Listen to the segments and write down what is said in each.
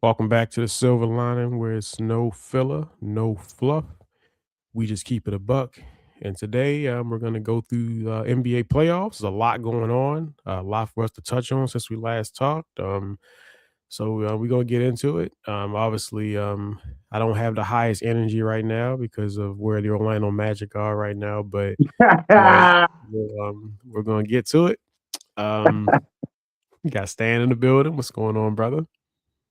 Welcome back to the Silver Lining, where it's no filler, no fluff. We just keep it a buck. And today we're going to go through NBA playoffs. There's a lot going on, a lot for us to touch on since we last talked. So we're going to get into it. Obviously, I don't have the highest energy right now because of where the Orlando Magic are right now, but you know, we're going to get to it. We got Stan in the building. What's going on, brother?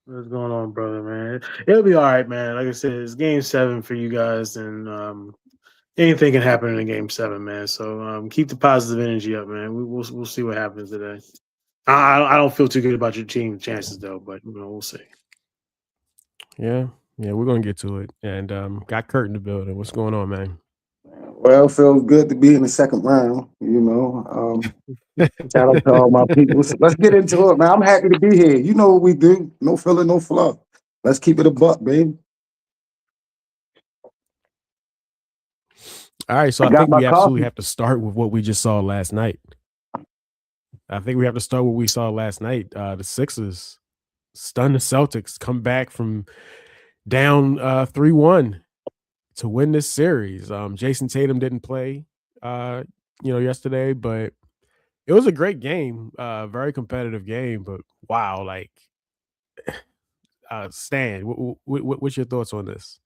What's going on, brother, man? It'll be all right, man. Like I said, it's game 7 for you guys, and anything can happen in a game 7, man. So keep the positive energy up, man. We'll see what happens today. I don't feel too good about your team chances though, but we'll see. Yeah, we're gonna get to it. And got Kurt in the building. What's going on, man? Well, feels good to be in the second round. Shout out to all my people. So let's get into it, man. I'm happy to be here. You know what we do. No filler, no fluff. Let's keep it a buck, baby. All right, so I think we absolutely have to start with what we just saw last night. I think we have to start what we saw last night. The Sixers stunned the Celtics, come back from down 3-1 to win this series. Jason Tatum didn't play, yesterday, but it was a great game, very competitive game. But wow, like, Stan, what's your thoughts on this?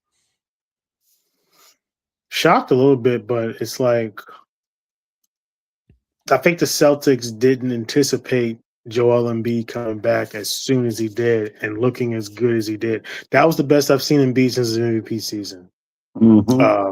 Shocked a little bit, but it's like I think the Celtics didn't anticipate Joel Embiid coming back as soon as he did and looking as good as he did. That was the best I've seen Embiid since his MVP season. Mm-hmm.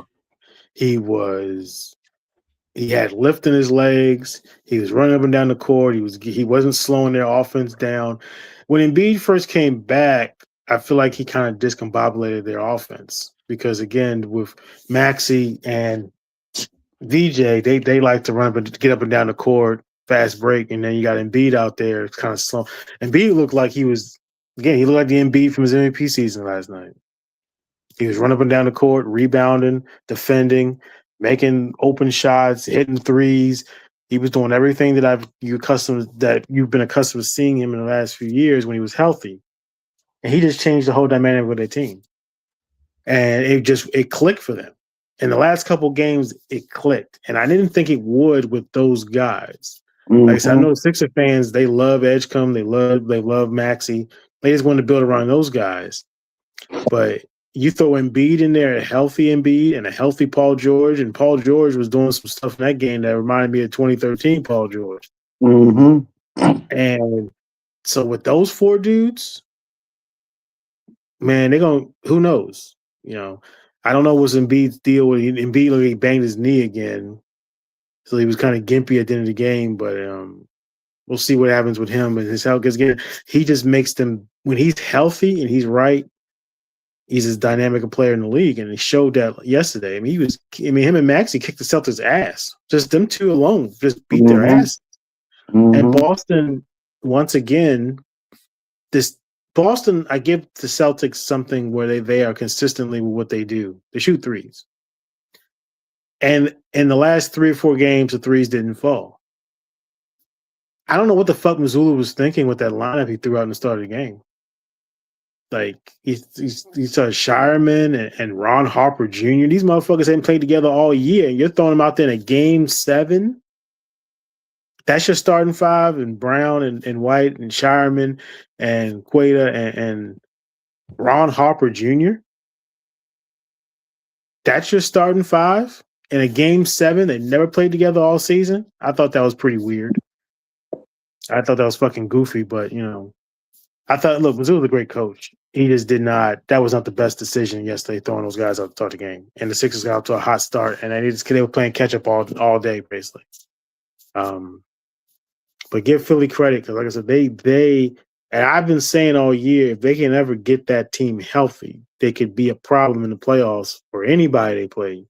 He had lift in his legs. He was running up and down the court. He wasn't slowing their offense down. When Embiid first came back, I feel like he kind of discombobulated their offense because again, with Maxey and VJ, they like to run but get up and down the court, fast break, and then you got Embiid out there. It's kind of slow. Embiid looked like he looked like the Embiid from his MVP season last night. He was running up and down the court, rebounding, defending, making open shots, hitting threes. He was doing everything that you've been accustomed to seeing him in the last few years when he was healthy. And he just changed the whole dynamic of their team. And it clicked for them. In the last couple games, it clicked. And I didn't think it would with those guys. Mm-hmm. Like I said, I know the Sixer fans, they love Edgecombe, they love Maxey. They just want to build around those guys. But you throw Embiid in there, a healthy Embiid and a healthy Paul George, and Paul George was doing some stuff in that game that reminded me of 2013 Paul George. Mm-hmm. And so with those four dudes, man, who knows? I don't know what's Embiid's deal with Embiid. He banged his knee again, so he was kind of gimpy at the end of the game. But we'll see what happens with him and his health. Because again, he just makes them when he's healthy and he's right. He's as dynamic a player in the league, and he showed that yesterday. Him and Maxey kicked the Celtics' ass. Just them two alone just beat their ass. Mm-hmm. And Boston, once again, Boston, I give the Celtics something where they are consistently with what they do. They shoot threes. And in the last 3 or 4 games, the threes didn't fall. I don't know what the fuck Mazzulla was thinking with that lineup he threw out in the start of the game. Like, he saw Shireman and Ron Harper Jr. These motherfuckers haven't played together all year, and you're throwing them out there in a game 7? That's your starting 5, and Brown and White and Shireman and Queta and Ron Harper Jr.? That's your starting 5 in a game 7? They never played together all season? I thought that was pretty weird. I thought that was fucking goofy, but, I thought, look, Mazzulla's a great coach. He just did not – that was not the best decision yesterday, throwing those guys out to start the game. And the Sixers got up to a hot start, and they were playing catch-up all day, basically. But give Philly credit because, like I said, they and I've been saying all year, if they can ever get that team healthy, they could be a problem in the playoffs for anybody they play.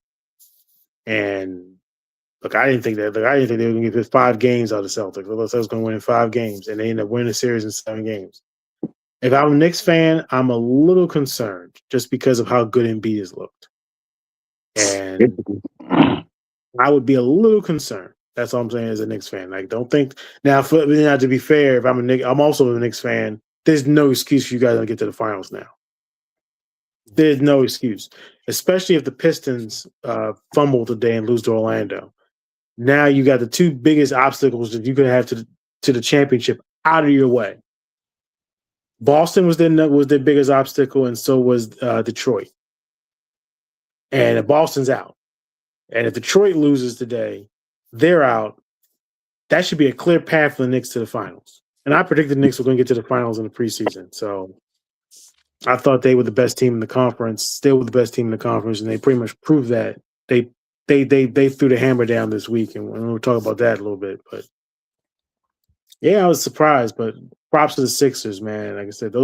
And look, I didn't think they were going to get 5 games out of the Celtics. I thought they was going to win in 5 games, and they ended up winning the series in 7 games. If I'm a Knicks fan, I'm a little concerned just because of how good Embiid has looked. And I would be a little concerned. That's all I'm saying as a Knicks fan. Like, don't think now. To be fair, if I'm a Knicks, I'm also a Knicks fan there's no excuse for you guys to get to the finals now. There's no excuse, especially if the Pistons fumble today and lose to Orlando. Now you got the two biggest obstacles that you could have to the championship out of your way. Boston was their biggest obstacle, and so was Detroit. And if Boston's out, and if Detroit loses today, they're out. That should be a clear path for the Knicks to the finals. And I predicted the Knicks were going to get to the finals in the preseason. So I thought they were the best team in the conference, still were the best team in the conference, and they pretty much proved that. They threw the hammer down this week, and we'll talk about that a little bit. But yeah, I was surprised, but props to the Sixers, man. Like I said,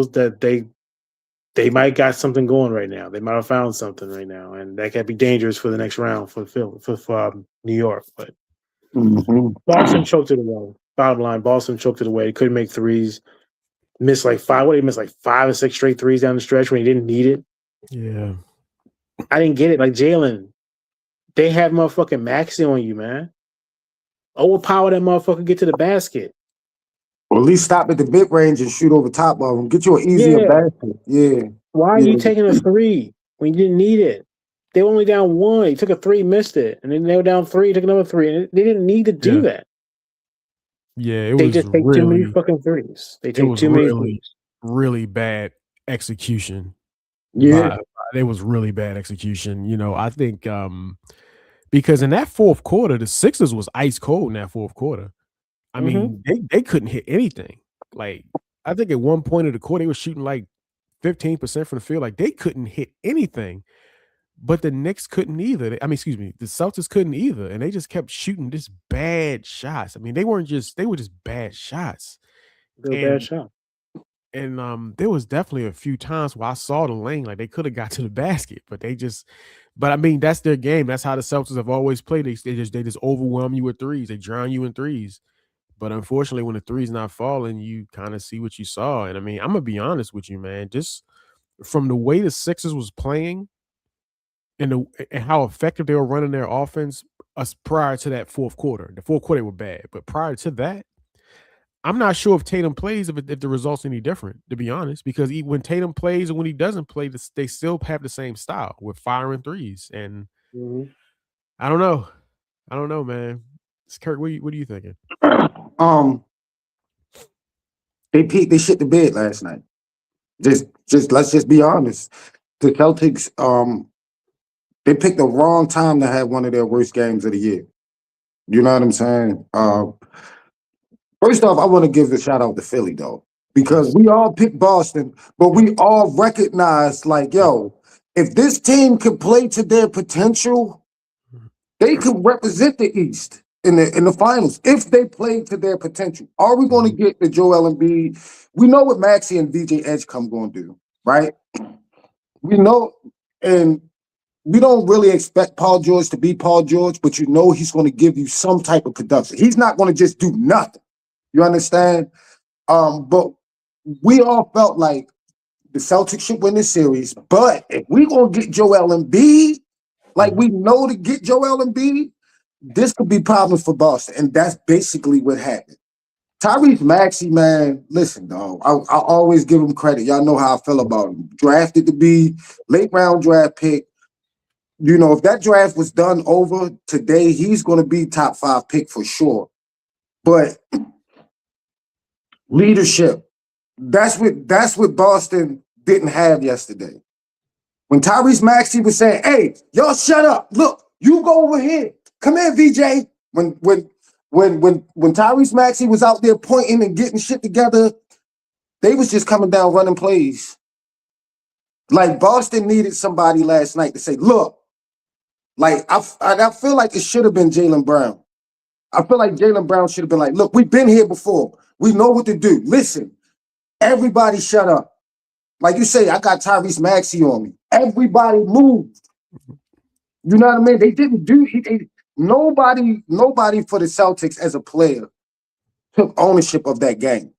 they might got something going right now. They might have found something right now, and that could be dangerous for the next round for New York. But Boston choked it away. Bottom line, Boston choked it away. They couldn't make threes. Missed like 5 or 6 straight threes down the stretch when he didn't need it. Yeah. I didn't get it. Like Jalen, they have motherfucking Maxey on you, man. Overpower that motherfucker, get to the basket. Or at least stop at the mid range and shoot over top of them. Get you an easier basket. Yeah. Why are you taking a 3 when you didn't need it? They were only down 1. He took a 3, missed it. And then they were down 3, took another 3. And they didn't need to do that. Yeah, they just take too many fucking threes. They take too many threes. Really bad execution. Yeah. It was really bad execution. You know, I think because in that fourth quarter, the Sixers was ice cold in that fourth quarter. I mean, they couldn't hit anything. Like, I think at one point of the quarter, they were shooting like 15% from the field. Like, they couldn't hit anything. But the Knicks couldn't either. The Celtics couldn't either. And they just kept shooting just bad shots. I mean, they were just bad shots. They were bad shots. And there was definitely a few times where I saw the lane, like they could have got to the basket, but I mean, that's their game. That's how the Celtics have always played. They just overwhelm you with threes. They drown you in threes. But unfortunately, when the three's not falling, you kind of see what you saw. And I mean, I'm gonna be honest with you, man. Just from the way the Sixers was playing and how effective they were running their offense prior to that fourth quarter. The fourth quarter were bad, but prior to that, I'm not sure if Tatum plays if the result's any different, to be honest, because when Tatum plays and when he doesn't play, they still have the same style with firing threes. And I don't know, man. Kirk, what are you thinking? They shit the bed last night. Just let's just be honest. The Celtics, they picked the wrong time to have one of their worst games of the year. You know what I'm saying? First off, I want to give a shout out to Philly, though, because we all picked Boston, but we all recognize, like, yo, if this team could play to their potential, they could represent the East in the finals if they play to their potential. Are we going to get the Joel Embiid? We know what Maxey and VJ Edgecombe going to do, right? We know, and we don't really expect Paul George to be Paul George, but you know he's going to give you some type of production. He's not going to just do nothing. You understand? But we all felt like the Celtics should win this series. But if we're going to get Joel Embiid, like we know to get Joel Embiid, this could be problems for Boston. And that's basically what happened. Tyrese Maxey, man, listen, dog, I always give him credit. Y'all know how I feel about him. Drafted to be late round draft pick. You know, if that draft was done over today, he's going to be top 5 pick for sure. But leadership, that's what Boston didn't have yesterday. When Tyrese Maxey was saying, hey, y'all shut up. Look, you go over here. Come here, VJ. When Tyrese Maxey was out there pointing and getting shit together, they was just coming down running plays. Like Boston needed somebody last night to say, look, like I feel like it should have been Jaylen Brown. I feel like Jaylen Brown should have been like, look, we've been here before. We know what to do. Listen, everybody shut up. Like you say, I got Tyrese Maxey on me. Everybody moved. You know what I mean? They didn't do nobody for the Celtics as a player took ownership of that game.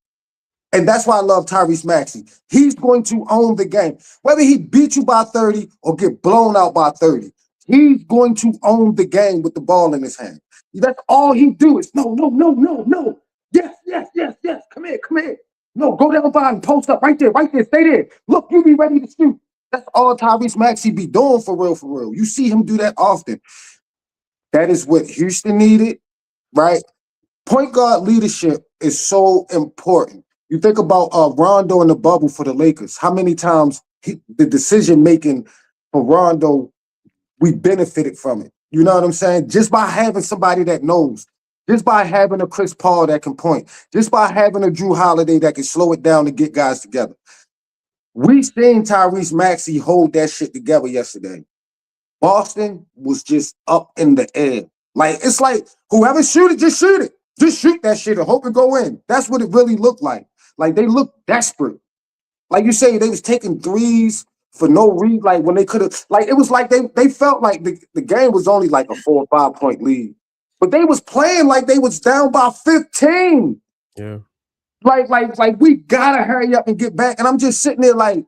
And that's why I love Tyrese Maxey. He's going to own the game. Whether he beat you by 30 or get blown out by 30, he's going to own the game with the ball in his hand. That's all he do is no. Yes. Come here. No, go down by and post up right there, stay there. Look, you be ready to shoot. That's all Tyrese Maxey be doing for real. You see him do that often. That is what Houston needed, right? Point guard leadership is so important. You think about Rondo in the bubble for the Lakers. How many times the decision making for Rondo, we benefited from it. You know what I'm saying? Just by having somebody that knows, just by having a Chris Paul that can point, just by having a Drew Holiday that can slow it down to get guys together. We seen Tyrese Maxey hold that shit together yesterday. Boston was just up in the air. Like, it's like, whoever shoot it, just shoot it. Just shoot that shit and hope it go in. That's what it really looked like. Like, they looked desperate. Like you say, they was taking threes for no reason. Like, when they could have, like, it was like they felt like the game was only like a 4 or 5 point lead. But they was playing like they was down by 15. Yeah. Like we gotta hurry up and get back. And I'm just sitting there like,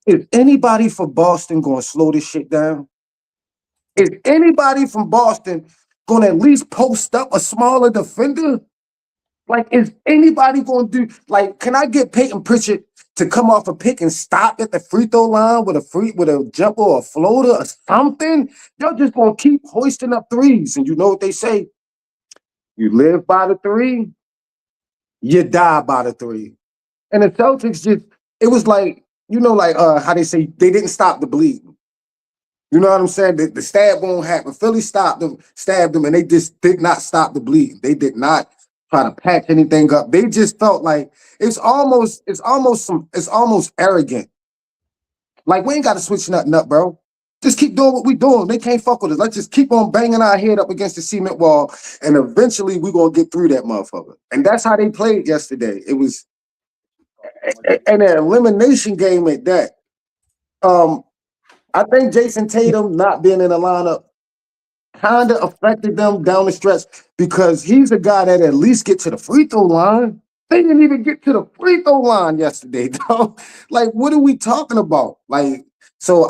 is anybody for Boston gonna slow this shit down? Is anybody from Boston gonna at least post up a smaller defender? Like, is anybody gonna do, like, can I get Peyton Pritchard to come off a pick and stop at the free throw line with a jumper or a floater or something? Y'all just gonna keep hoisting up threes. And you know what they say? You live by the three, you die by the three. And the Celtics just, it was like, you know, like how they say they didn't stop the bleeding. You know what I'm saying? The stab won't happen. Philly stabbed them, and they just did not stop the bleeding. They did not try to patch anything up. They just felt like it's almost arrogant. Like, we ain't got to switch nothing up, bro. Just keep doing what we doing. They can't fuck with us. Let's just keep on banging our head up against the cement wall, and eventually we're gonna get through that motherfucker. And that's how they played yesterday. It was an elimination game at that. I think Jason Tatum not being in the lineup kind of affected them down the stretch because he's a guy that at least get to the free throw line. They didn't even get to the free throw line yesterday, dog. Like, what are we talking about? Like, so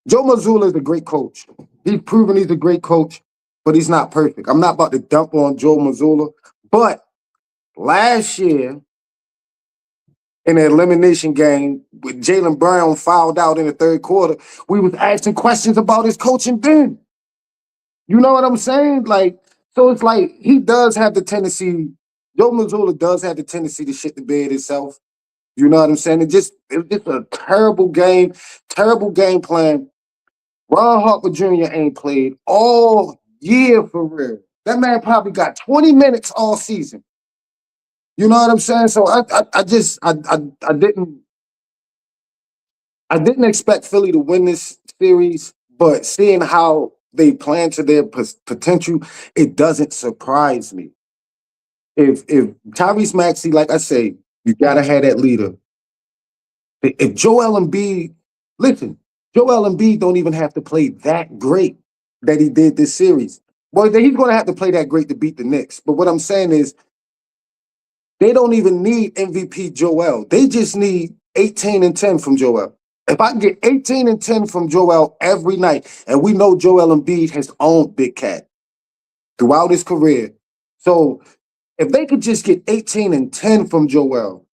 Joe Mazzulla is a great coach. He's proven he's a great coach, but he's not perfect. I'm not about to dump on Joe Mazzulla, but last year, in the elimination game, with Jaylen Brown fouled out in the third quarter, we was asking questions about his coaching then. You know what I'm saying? Like, so it's like he does have the tendency, Joe Mazzulla does have the tendency to shit the bed itself. You know what I'm saying? It's just a terrible game plan. Ron Harper Jr. ain't played all year for real. That man probably got 20 minutes all season. You know what I'm saying? So I didn't expect Philly to win this series, but seeing how they plan to their potential, it doesn't surprise me. If Tyrese Maxey, like I say, you gotta have that leader. If Joel Embiid, listen, Joel Embiid don't even have to play that great that he did this series. Boy, he's gonna have to play that great to beat the Knicks. But what I'm saying is, they don't even need MVP Joel. They just need 18 and 10 from Joel. If I can get 18 and 10 from Joel every night, and we know Joel Embiid has owned Big Cat throughout his career. So if they could just get 18 and 10 from Joel,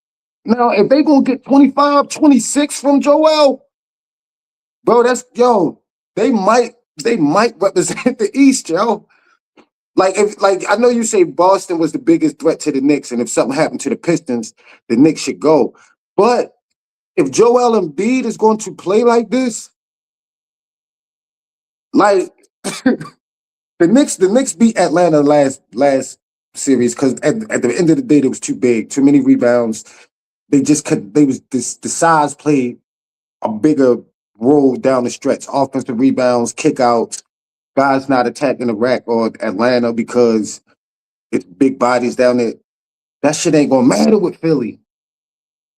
now if they gonna get 25, 26 from Joel, bro, they might represent the East, yo. Like I know you say Boston was the biggest threat to the Knicks, and if something happened to the Pistons, the Knicks should go. But if Joel Embiid is going to play like this, like the Knicks beat Atlanta last series because at the end of the day, it was too big, too many rebounds. The size played a bigger role down the stretch. Offensive rebounds, kickouts. Guys not attacking the rack or Atlanta because it's big bodies down there. That shit ain't gonna matter with Philly.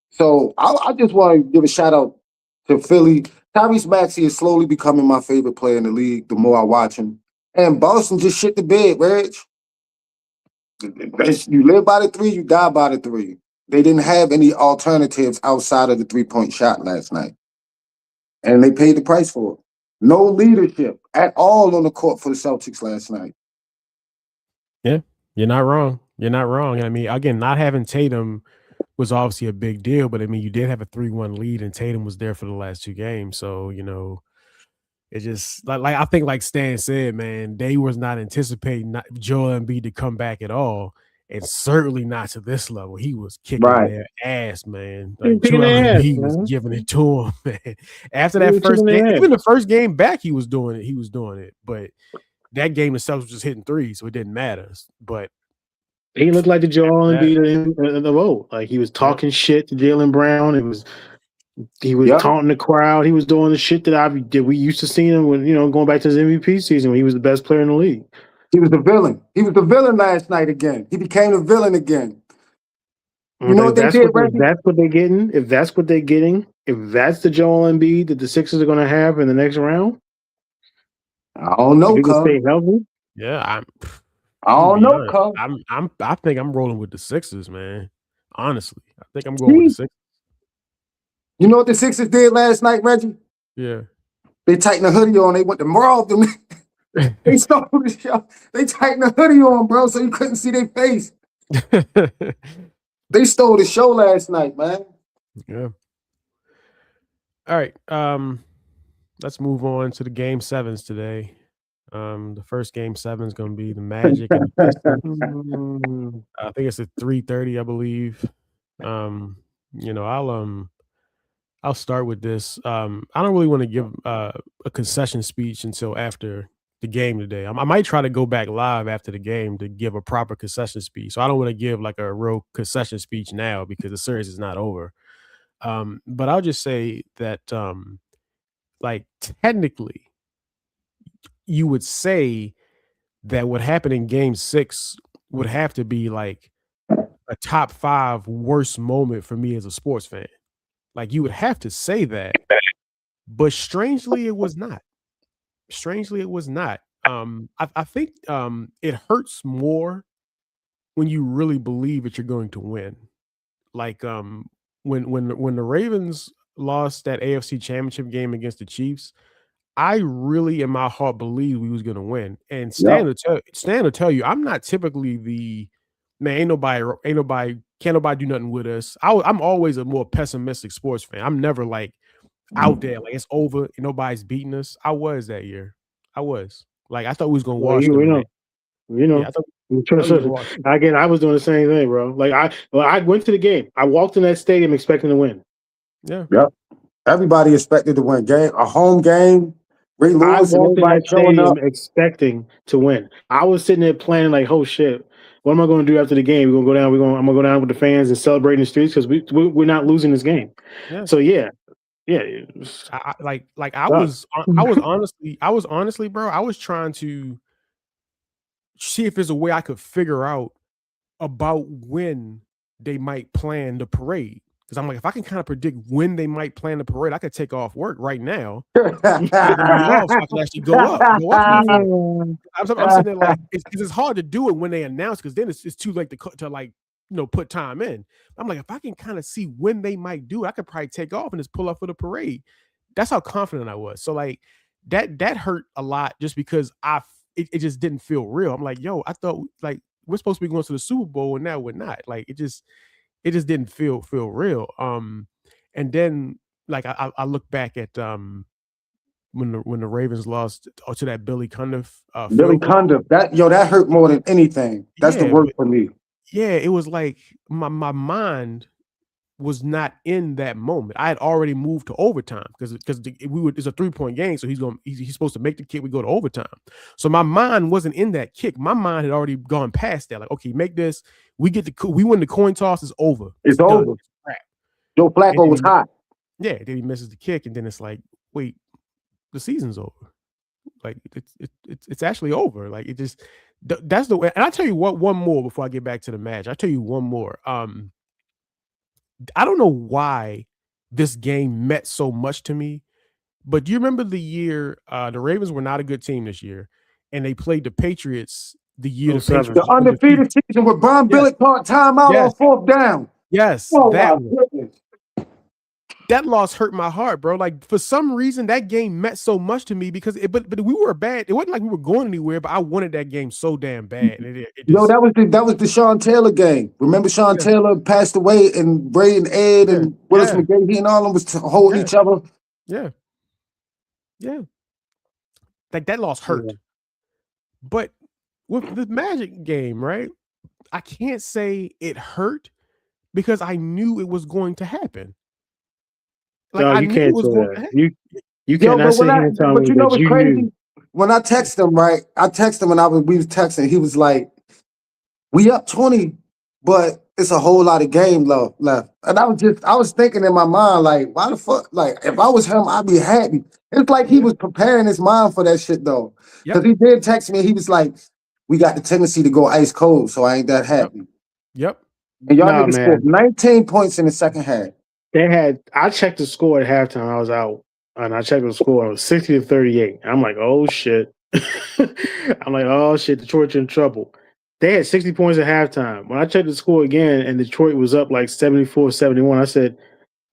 So I just want to give a shout out to Philly. Tyrese Maxey is slowly becoming my favorite player in the league the more I watch him. And Boston just shit the bed, Reg. You live by the three, you die by the three. They didn't have any alternatives outside of the three-point shot last night. And they paid the price for it. No leadership at all on the court for the Celtics last night. Yeah, you're not wrong. You're not wrong. I mean, again, not having Tatum was obviously a big deal, but I mean, you did have a 3-1 lead, and Tatum was there for the last 2 games. So, it just like I think, like Stan said, man, they was not anticipating Joel Embiid to come back at all, and certainly not to this level. He was kicking their ass, man. Like kicking Joel their ass, Embiid was man. giving it to him, man. After He that was first kicking their game, ass. even the first game back, he was doing it. He was doing it, but that game itself was just hitting threes, so it didn't matter. But he looked like the Joel after Embiid of the old. Like he was talking shit to Jaylen Brown. He was taunting the crowd. He was doing the shit that we used to see him when, going back to his MVP season when he was the best player in the league. He was the villain. He was the villain last night again. He became the villain again. You know what they did, Reggie? If that's what they're getting, if that's the Joel Embiid that the Sixers are going to have in the next round, I don't know, if he can cuz. stay healthy. Yeah, I don't know, cuz. I think I'm rolling with the Sixers, man. Honestly, I think I'm going with the Sixers. You know what the Sixers did last night, Reggie? Yeah. They tightened the hoodie on. They went to rob them. They stole the show. They tightened the hoodie on, bro, so you couldn't see their face. They stole the show last night, man. Yeah. All right. Let's move on to the game 7s today. The first game 7 is going to be the Magic and the Pistons. I think it's at 3:30, I believe. I'll start with this. I don't really want to give a concession speech until after the game today. I might try to go back live after the game to give a proper concession speech. So I don't want to give like a real concession speech now because the series is not over. But I'll just say that, like, technically, you would say that what happened in game 6 would have to be like a top 5 worst moment for me as a sports fan. Like, you would have to say that, but strangely, it was not. I think it hurts more when you really believe that you're going to win. Like when the Ravens lost that AFC Championship game against the Chiefs, I really in my heart believed we was going to win. And Stan will tell you, I'm not typically the man. Can't nobody do nothing with us. I'm always a more pessimistic sports fan. I'm never like out there like it's over and nobody's beating us. I was that year. I thought we was gonna wash them. Again, I was doing the same thing, bro. Like I went to the game. I walked in that stadium expecting to win. Yeah. Yep. Everybody expected to win. A home game. Ray Lewis I walked in that stadium expecting to win. I was sitting there planning like, oh shit, what am I going to do after the game? I'm gonna go down with the fans and celebrate in the streets because we're not losing this game. Yeah. So yeah. I was honestly, bro, I was trying to see if there's a way I could figure out about when they might plan the parade. Because I'm like, if I can kind of predict when they might plan the parade, I could take off work right now. So I can actually go up. I'm sitting there like, it's hard to do it when they announce because then it's too late to like, put time in. I'm like, if I can kind of see when they might do it, I could probably take off and just pull up for the parade. That's how confident I was. So like that hurt a lot just because it just didn't feel real. I'm like, yo, I thought like we're supposed to be going to the Super Bowl and now we're not. Like it just didn't feel real. And then like I look back at when the Ravens lost to that Billy Cundiff. Billy Cundiff, that hurt more than anything. That's the worst for me. Yeah, it was like my mind was not in that moment. I had already moved to overtime because it's a 3-point game, so he's supposed to make the kick. We go to overtime, so my mind wasn't in that kick. My mind had already gone past that. Like, okay, make this. We win the coin toss. It's over. It's over. Joe Flacco was hot. Yeah, then he misses the kick, and then it's like, wait, the season's over. Like it's actually over. Like it just. That's the way. And I'll tell you what, one more before I get back to the match. I'll tell you one more. I don't know why this game meant so much to me, but do you remember the year the Ravens were not a good team this year, and they played the Patriots the year the undefeated season where Brian Billick caught timeout on 4th down. Yes, that loss hurt my heart, bro. Like for some reason, that game meant so much to me because but we were bad. It wasn't like we were going anywhere, but I wanted that game so damn bad. Yo, that was the Sean Taylor game. Remember Sean Taylor passed away, and Bray and Ed and Willis McGahee and all of them was holding each other. Yeah. Like that loss hurt. Yeah. But with the Magic game, right? I can't say it hurt because I knew it was going to happen. Like No, I you knew can't it was say going that. to happen. You cannot sit here and tell me you know that what's you crazy? knew. When I text him, right? I text him and we was texting. He was like, "We up 20, but it's a whole lot of game left." And I was thinking in my mind, like, why the fuck? Like, if I was him, I'd be happy. It's like he was preparing his mind for that shit though. Because he did text me. He was like, "We got the tendency to go ice cold, so I ain't that happy." Yep. And y'all niggas scored 19 points in the second half. I checked the score at halftime. I was out, and I checked the score. It was 60-38. I'm like, oh shit. I'm like, oh shit, Detroit's in trouble. They had 60 points at halftime. When I checked the score again, and Detroit was up like 74-71, I said,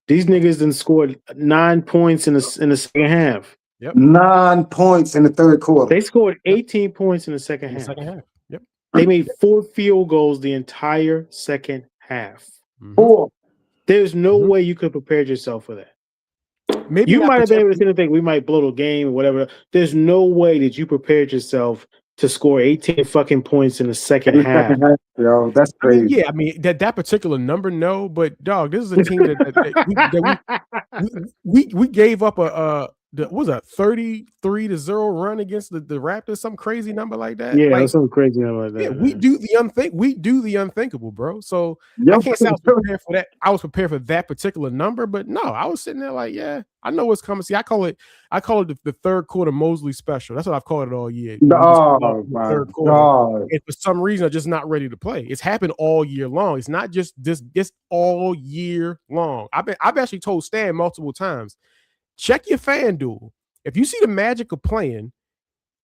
these niggas done scored 9 points in the second half. Yep. 9 points in the third quarter. They scored 18 points in the second half. Yep. They made 4 field goals the entire second half. 4. There's no way you could have prepared yourself for that. Maybe you might have been able to sit and think we might blow the game or whatever. There's no way that you prepared yourself to score 18 fucking points in the second half. Yo, that's crazy. I mean, that particular number, no, but dog, this is a team that we gave up a 33-0 run against the Raptors, some crazy number like that. Yeah, like, some crazy number like that. Yeah, we do the unthinkable, bro. So I can't say I was prepared for that. I was prepared for that particular number, but no, I was sitting there like, yeah, I know what's coming. See, I call it the third quarter Mosley special. That's what I've called it all year. Oh my third quarter. God. And for some reason, I'm just not ready to play. It's happened all year long. It's not just this all year long. I've actually told Stan multiple times, check your FanDuel. If you see the Magic are playing,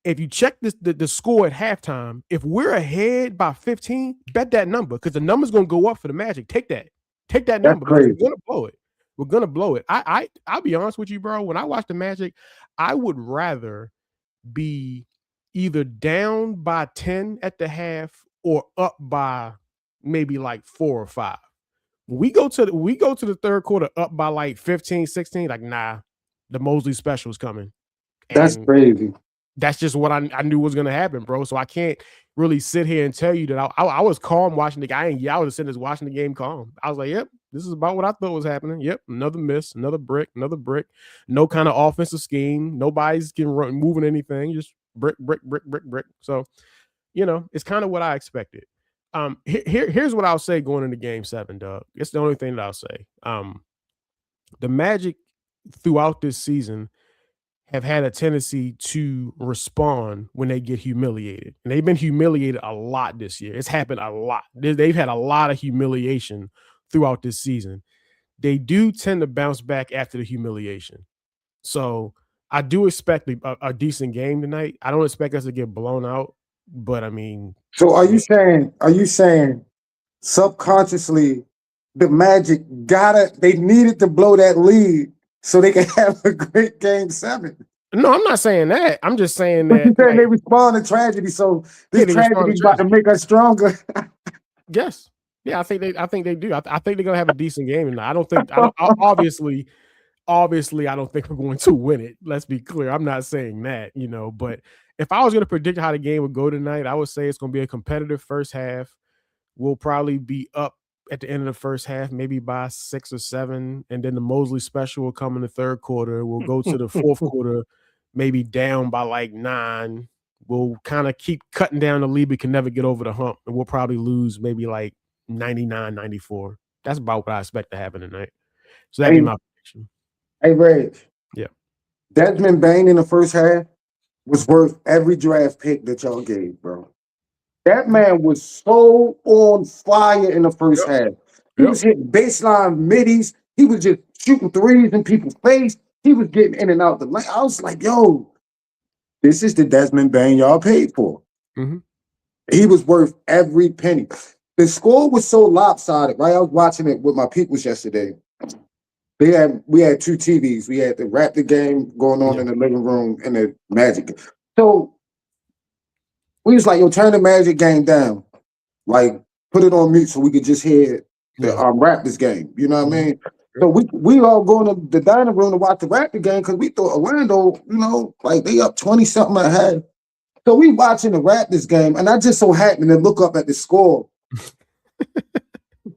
if you check the score at halftime, if we're ahead by 15, bet that number because the number's going to go up for the Magic. Take that number. We're going to blow it. We're going to blow it. I'll be honest with you, bro. When I watch the Magic, I would rather be either down by 10 at the half or up by maybe like 4 or 5. When we go to the third quarter up by like 15, 16, like, nah, the Mosley special is coming. And that's crazy. That's just what I knew was going to happen, bro. So I can't really sit here and tell you that I was calm watching the game. I was sitting there watching the game calm. I was like, yep, this is about what I thought was happening. Yep, another miss, another brick. No kind of offensive scheme. Nobody's moving anything. Just brick. So, it's kind of what I expected. Here's what I'll say going into Game 7, Doug. It's the only thing that I'll say. The Magic throughout this season have had a tendency to respond when they get humiliated. And they've been humiliated a lot this year. It's happened a lot. They've had a lot of humiliation throughout this season. They do tend to bounce back after the humiliation. So I do expect a decent game tonight. I don't expect us to get blown out, but I mean. So are you saying subconsciously the Magic they needed to blow that lead so they can have a great Game 7? No, I'm not saying that. I'm just saying that. You're saying they respond to tragedy, so this tragedy is about to make us stronger. Yes. Yeah, I think they do. I think they're gonna have a decent game, and obviously, I don't think we're going to win it. Let's be clear. I'm not saying that, but if I was gonna predict how the game would go tonight, I would say it's gonna be a competitive first half. We'll probably be up at the end of the first half, maybe by 6 or 7, and then the Mosley special will come in the third quarter. We'll go to the fourth quarter, maybe down by like 9. We'll kind of keep cutting down the lead, but can never get over the hump, and we'll probably lose maybe like 99-94. That's about what I expect to happen tonight. So that'd be my prediction. Hey, Ray. Yeah. Desmond Bane in the first half was worth every draft pick that y'all gave, bro. That man was so on fire in the first half. He was hitting baseline middies. He was just shooting threes in people's face. He was getting in and out the lane. I was like, yo, this is the Desmond Bane y'all paid for. Mm-hmm. He was worth every penny. The score was so lopsided, right? I was watching it with my peoples yesterday. we had two TVs. We had the Raptor game going on in the living room and the Magic game. So we was like, yo, turn the Magic game down. Like, put it on mute so we could just hear the Raptors game. You know what I mean? So we all going to the dining room to watch the Raptor game because we thought Orlando, you know, like they up 20-something at half. So we watching the Raptors game, and I just so happened to look up at the score.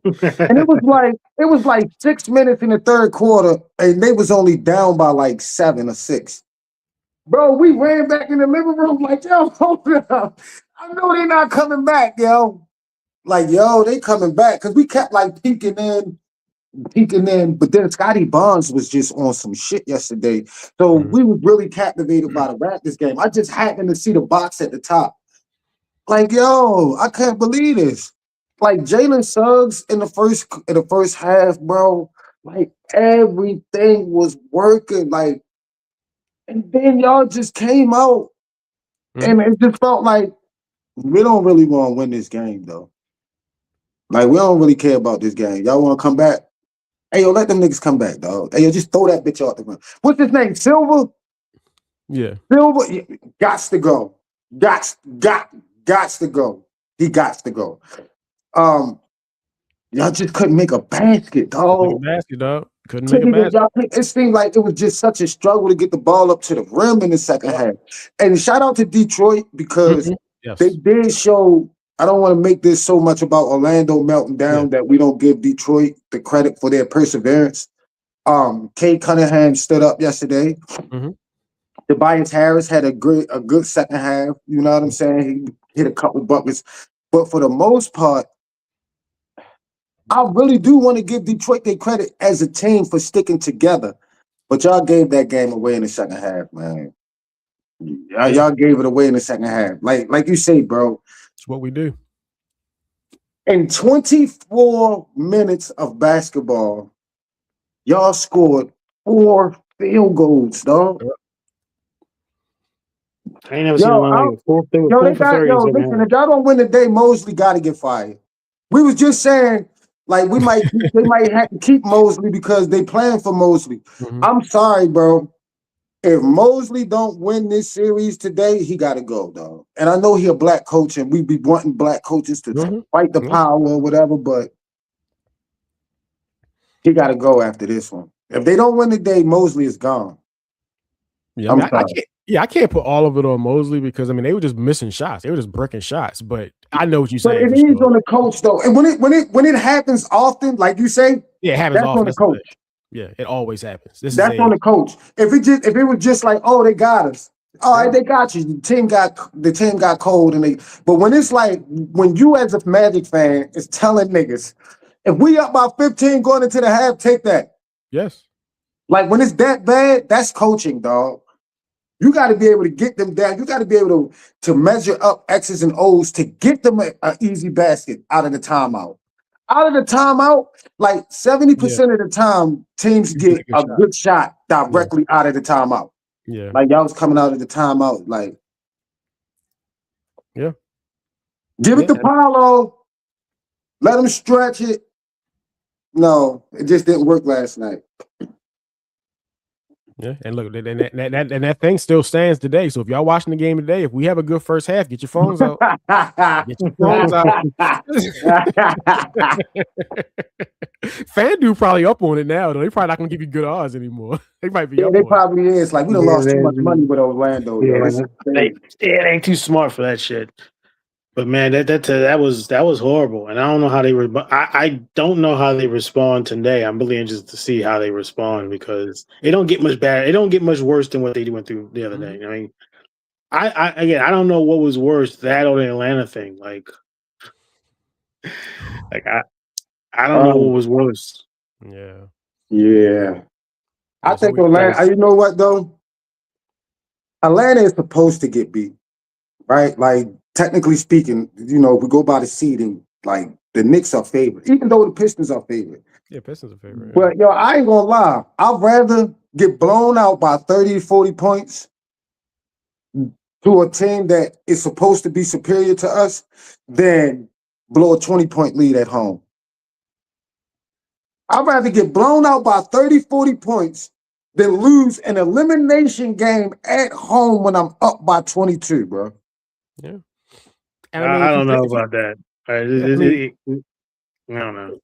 And it was like 6 minutes in the third quarter, and they was only down by like 7 or 6. Bro, we ran back in the living room like, yo, hold up. I know they're not coming back, yo. Like, yo, they coming back. Because we kept like peeking in. But then Scotty Barnes was just on some shit yesterday. So we were really captivated by the Raptors game. I just happened to see the box at the top. Like, yo, I can't believe this. Like Jalen Suggs in the first half, bro. Like everything was working. Like, and then y'all just came out, and it just felt like we don't really want to win this game, though. Like, we don't really care about this game. Y'all want to come back? Hey, yo, let them niggas come back, dog. Hey, yo, just throw that bitch out the room. What's his name? Silver? Yeah. Silver? Yeah, gots to go. Gots to go. He gots to go. Y'all just couldn't make a basket, dog. Couldn't make a basket. It seemed like it was just such a struggle to get the ball up to the rim in the second half. And shout out to Detroit because they did show. I don't want to make this so much about Orlando melting down that we don't give Detroit the credit for their perseverance. Kay Cunningham stood up yesterday. Tobias Harris had a good second half. You know what I'm saying? He hit a couple buckets. But for the most part, I really do want to give Detroit their credit as a team for sticking together. But y'all gave that game away in the second half, man. Y'all gave it away in the second half. Like you say, bro. It's what we do. In 24 minutes of basketball, y'all scored 4 field goals, dog. I ain't never seen like 4 field goals. Listen, if y'all don't win the day, Mosley got to get fired. We was just saying, like, they might have to keep Mosley because they playing for Mosley. I'm sorry, bro. If Mosley don't win this series today, he got to go, dog. And I know he a black coach, and we be wanting black coaches to fight the power or whatever, but he got to go after this one. If they don't win today, Mosley is gone. Yeah, I can't put all of it on Mosley because they were just missing shots. They were just breaking shots. But I know what you're saying. But it is on the coach, though. And when it happens often, like you say, it happens often. That's on the coach. Yeah, it always happens. That's on the coach. If it was just like, oh, they got us. All right, they got you. The team got cold, but when it's like when you as a Magic fan is telling niggas, if we up by 15 going into the half, take that. Yes. Like when it's that bad, that's coaching, dog. You got to be able to get them down. You got to be able to measure up X's and O's to get them an easy basket out of the timeout. Out of the timeout, like 70% of the time, teams get a good shot directly out of the timeout. Yeah. Like y'all was coming out of the timeout, like. Yeah. Give it to Paolo. Let him stretch it. No, it just didn't work last night. Yeah, and look, that thing still stands today. So if y'all watching the game today, if we have a good first half, get your phones out. Get your phones out. FanDuel probably up on it now, though. They probably not gonna give you good odds anymore. They might be. Yeah, they probably is. Like we done lost too much money with Orlando. Yeah, it ain't too smart for that shit. But man, that was horrible, and I don't know how they I don't know how they respond today. I'm really interested to see how they respond because it don't get much bad. It don't get much worse than what they went through the other day. I mean, I don't know what was worse, that or the Atlanta thing. Like I don't know what was worse. Yeah. I think Atlanta. You know what though? Atlanta is supposed to get beat, right? Like. Technically speaking, we go by the seeding, like the Knicks are favored, even though the Pistons are favored. Yeah, Pistons are favored. But I ain't gonna lie. I'd rather get blown out by 30, 40 points to a team that is supposed to be superior to us than blow a 20-point lead at home. I'd rather get blown out by 30, 40 points than lose an elimination game at home when I'm up by 22, bro. Yeah. And I mean, I don't know about that. I mean, I don't know.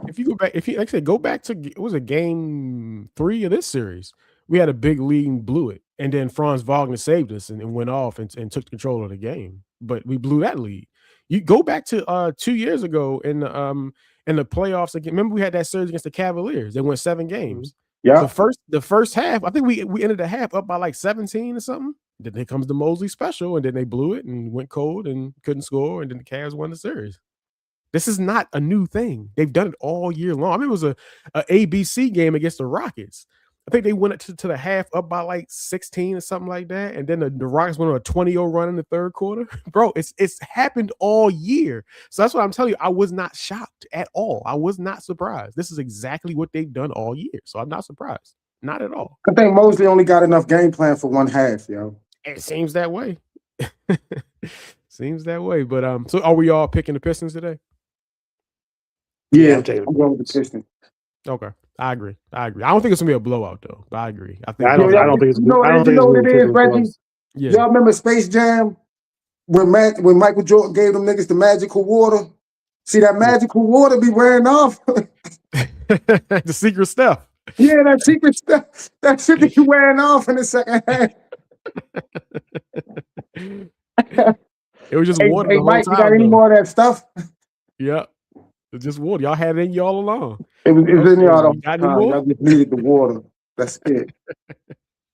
if you go back, like I said, go back to it was a game 3 of this series. We had a big lead and blew it, and then Franz Wagner saved us and went off and took control of the game. But we blew that lead. You go back to 2 years ago in the playoffs again. Remember we had that series against the Cavaliers. They went 7 games. Yeah. The first half, I think we ended the half up by like 17 or something. Then here comes the Mosley special, and then they blew it and went cold and couldn't score, and then the Cavs won the series. This is not a new thing. They've done it all year long. I mean, it was a ABC game against the Rockets. I think they went to the half up by like 16 or something like that, and then the Rockets went on a 20-0 run in the third quarter. Bro, it's happened all year. So that's what I'm telling you. I was not shocked at all. I was not surprised. This is exactly what they've done all year. So I'm not surprised. Not at all. I think Mosley only got enough game plan for one half, yo. It seems that way. Seems that way. But so are we all picking the Pistons today? Yeah, I'm taking I'm going with the Pistons. Okay. I agree. I don't think it's gonna be a blowout though, but I agree. I think I don't think it's. You know I don't think what it's it is, Reggie? yeah. Y'all remember Space Jam when Michael Jordan gave them niggas the magical water? See that magical water be wearing off? The secret stuff. Yeah, that secret stuff. That shit be wearing off in the second half. It was just water. Hey, the whole Mike, time, you got any though. more of that stuff? Yeah. It's just water. Y'all had it in you all along. It was in y'all all the Got any time. more? Y'all just needed the water. That's it.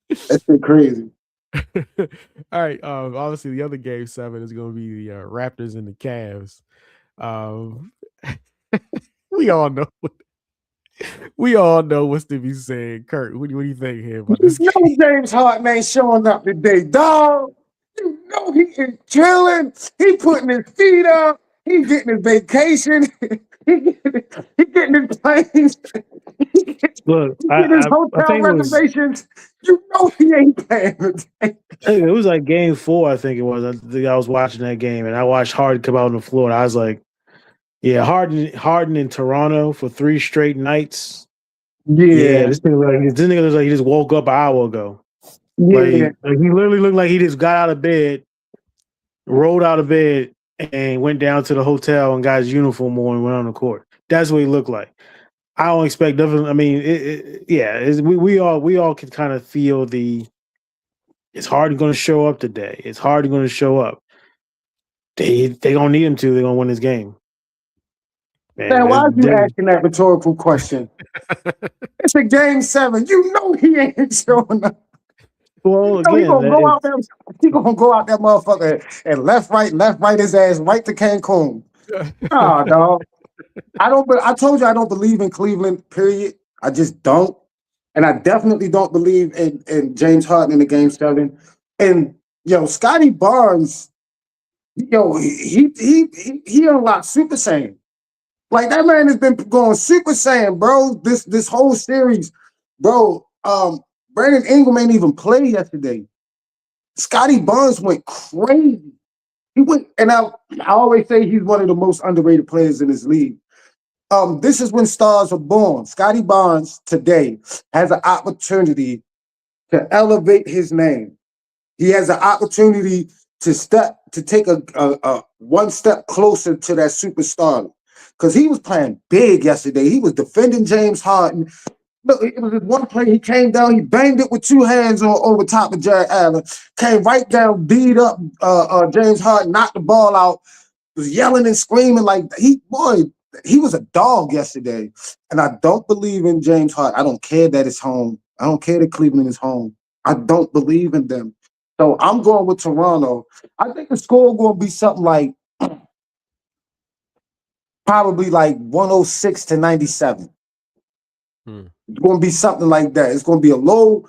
That's shit crazy. All right. Obviously, the other game 7 is going to be the Raptors and the Cavs. We all know. We all know what's to be said. Kurt, what do you think here about this You know James Harden ain't showing up today, dog. You know he is chilling. He putting his feet up. He getting his vacation. he getting his planes. Look, He getting his hotel reservations. You know he ain't paying today. It was like game 4, I think it was. I think I was watching that game, and I watched Harden come out on the floor, and I was like, yeah, Harden in Toronto for 3 straight nights. Yeah, this nigga looks like he just woke up an hour ago. Yeah. Like he literally looked like he just got out of bed, rolled out of bed, and went down to the hotel and got his uniform on and went on the court. That's what he looked like. I don't expect nothing. I mean, we all can kind of feel it's Harden going to show up today. It's Harden going to show up. They gonna need him to. They're gonna win this game. Man, why are you asking that rhetorical question? It's a game 7. You know he ain't showing up. Well, He gonna go out there. He gonna go out that motherfucker and left, right his ass right to Cancun. Nah, dog. I told you I don't believe in Cleveland. Period. I just don't, and I definitely don't believe in James Harden in the game 7. And Scotty Barnes, he unlocked Super Saiyan. Like that man has been going Super Saiyan, bro. This whole series, bro. Brandon Ingram ain't even play yesterday. Scotty Barnes went crazy. He went, and I always say he's one of the most underrated players in this league. This is when stars are born. Scotty Barnes today has an opportunity to elevate his name. He has an opportunity to take a one step closer to that superstar. Because he was playing big yesterday. He was defending James Harden. Look, it was this one play. He came down, he banged it with 2 hands over top of Jared Allen. Came right down, beat up James Harden, knocked the ball out, was yelling and screaming like he was a dog yesterday. And I don't believe in James Harden. I don't care that it's home. I don't care that Cleveland is home. I don't believe in them. So I'm going with Toronto. I think the score going to be something like probably like 106-97. It's going to be something like that. It's going to be a low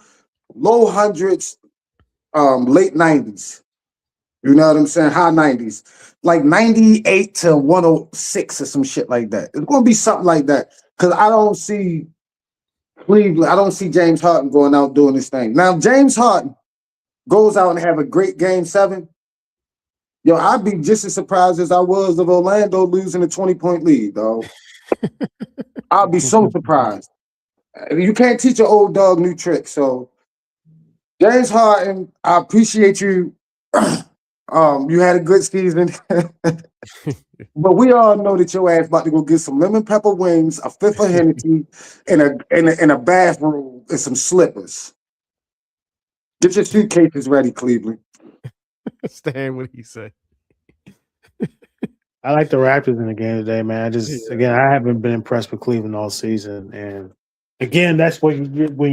hundreds, late 90s. You know what I'm saying? High 90s. Like 98-106 or some shit like that. It's going to be something like that. Because I don't see Cleveland. I don't see James Harden going out doing this thing. Now, if James Harden goes out and have a great game 7, I'd be just as surprised as I was of Orlando losing a 20-point lead, dog. I'll be so surprised. You can't teach an old dog new tricks. So, James Harden, I appreciate you. You had a good season. But we all know that your ass about to go get some lemon pepper wings, a fifth of Hennessy, and a bathrobe and some slippers. Get your suitcases ready, Cleveland. Stand what he said. I like the Raptors in the game today, man. Again, I haven't been impressed with Cleveland all season, and again, that's what you get when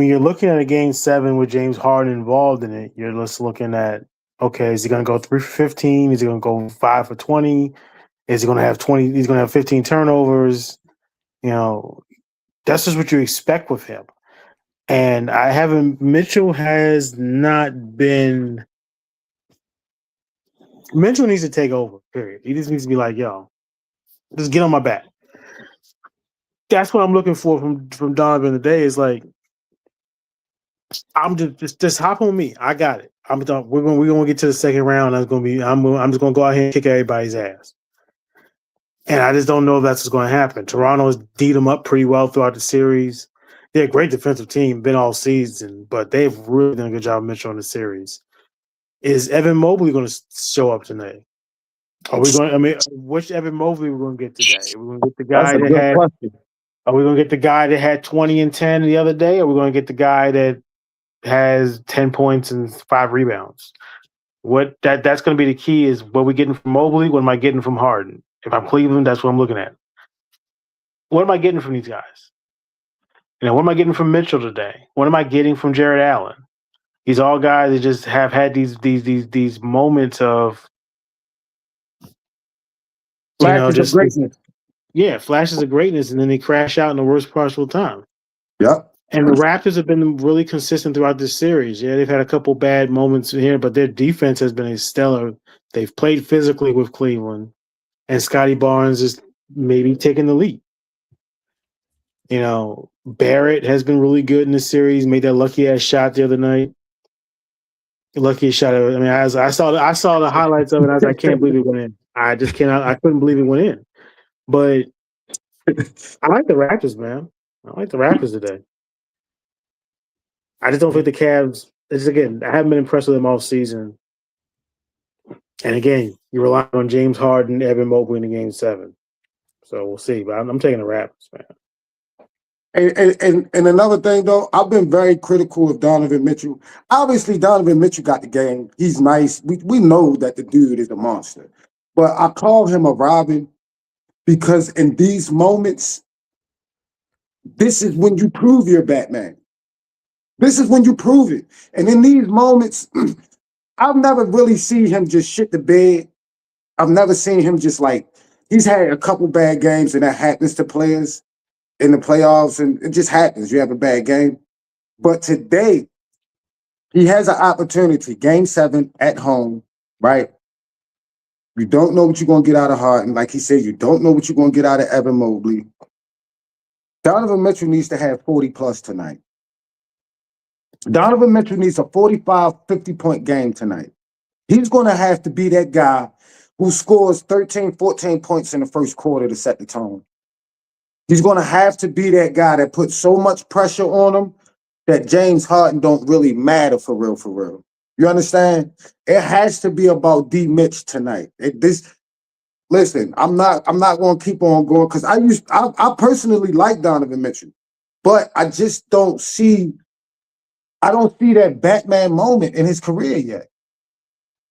you're looking at a game 7 with James Harden involved in it. You're just looking at, okay, is he going to go 3 for 15? Is he going to go 5 for 20? Is he going to have 20? He's going to have 15 turnovers. You know, that's just what you expect with him. And Mitchell has not been. Mitchell needs to take over, period. He just needs to be like, yo, just get on my back. That's what I'm looking for from Donovan today is like, I'm just hop on me. I got it. We're gonna get to the second round. I'm just gonna go out here and kick everybody's ass. And I just don't know if that's what's going to happen. Toronto's beat them up pretty well throughout the series. They're a great defensive team, been all season, but they've really done a good job of Mitchell in the series. Is Evan Mobley going to show up tonight? Which Evan Mobley we're going to get today? Are we going to get the guy that had? Question. Are we going to get the guy that had 20 and 10 the other day? Or are we going to get the guy that has 10 points and 5 rebounds? That's going to be the key. Is what we're getting from Mobley. What am I getting from Harden? If I'm Cleveland, that's what I'm looking at. What am I getting from these guys? What am I getting from Mitchell today? What am I getting from Jared Allen? These all guys that just have had these moments of flashes of greatness. Yeah, flashes of greatness, and then they crash out in the worst possible time. Yep. And the Raptors have been really consistent throughout this series. Yeah, they've had a couple bad moments here, but their defense has been stellar. They've played physically with Cleveland, and Scotty Barnes is maybe taking the lead. Barrett has been really good in this series. Made that lucky ass shot the other night. Luckiest shot ever. I mean, I saw the highlights of it. I was like, I can't believe it went in. I just cannot. I couldn't believe it went in. But I like the Raptors, man. I like the Raptors today. I just don't think the Cavs. Again, I haven't been impressed with them all season. And again, you rely on James Harden, Evan Mobley in the game 7. So we'll see. But I'm taking the Raptors, man. And another thing, though, I've been very critical of Donovan Mitchell. Obviously, Donovan Mitchell got the game. He's nice. We know that the dude is a monster. But I call him a Robin because in these moments, this is when you prove you're Batman. This is when you prove it. And in these moments, I've never really seen him just shit the bed. I've never seen him just he's had a couple bad games, and that happens to players in the playoffs, and it just happens. You have a bad game. But today, he has an opportunity. Game 7 at home, right? You don't know what you're going to get out of Harden. Like he said, you don't know what you're going to get out of Evan Mobley. Donovan Mitchell needs to have 40-plus tonight. Donovan Mitchell needs a 45, 50-point game tonight. He's going to have to be that guy who scores 13, 14 points in the first quarter to set the tone. He's going to have to be that guy that puts so much pressure on him that James Harden don't really matter for real, for real. You understand? It has to be about D. Mitch tonight. Listen, I'm not going to keep on going because I personally like Donovan Mitchell, but I just don't see that Batman moment in his career yet.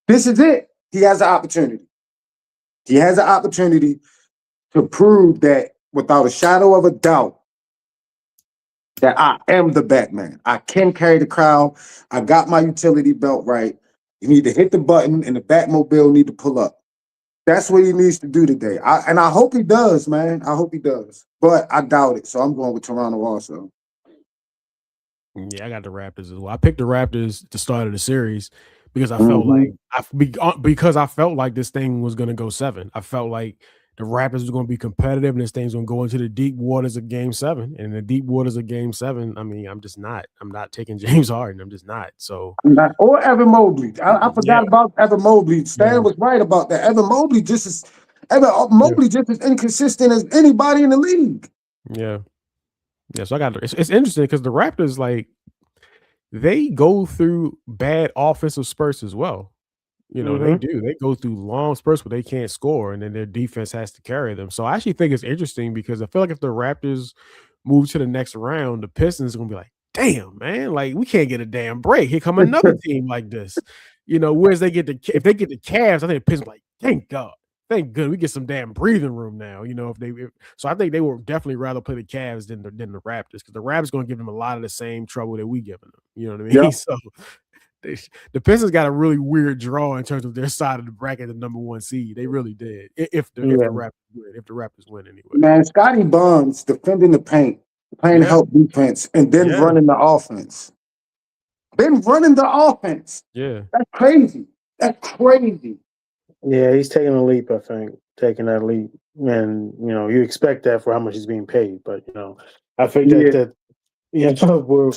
This is it. He has an opportunity. He has an opportunity to prove that without a shadow of a doubt that I am the Batman. I can carry the crowd. I got my utility belt right. You need to hit the button and the Batmobile need to pull up. That's what he needs to do today. And I hope he does, man. I hope he does. But I doubt it. So I'm going with Toronto also. Yeah, I got the Raptors as well. I picked the Raptors to start of the series because I felt I felt like this thing was going to go 7. I felt like the Raptors was going to be competitive, and this thing's going to go into the deep waters of Game 7. And in the deep waters of Game 7, I mean, I'm not taking James Harden. I'm just not. So or Evan Mobley. I forgot about Evan Mobley. Stan was right about that. Evan Mobley Mobley just as inconsistent as anybody in the league. Yeah. So I got it's interesting because the Raptors, like, they go through bad offensive spurts as well. You know, they do. They go through long spurts where they can't score, and then their defense has to carry them. So I actually think it's interesting because I feel like if the Raptors move to the next round, the Pistons are gonna be like, damn, man, like we can't get a damn break. Here come another team like this. You know, whereas if they get the Cavs, I think the Pistons like, thank God. Thank good we get some damn breathing room now. You know, so I think they would definitely rather play the Cavs than the Raptors because the Raptors going to give them a lot of the same trouble that we giving them. You know what I mean? Yep. So the Pistons got a really weird draw in terms of their side of the bracket, the number 1 seed. They really did. If the Raptors win anyway. Man, Scotty Barnes defending the paint, playing help defense, and then running the offense. Yeah. That's crazy. Yeah, he's taking a leap, I think. Taking that leap. And, you know, you expect that for how much he's being paid. But, you know, I think that you know,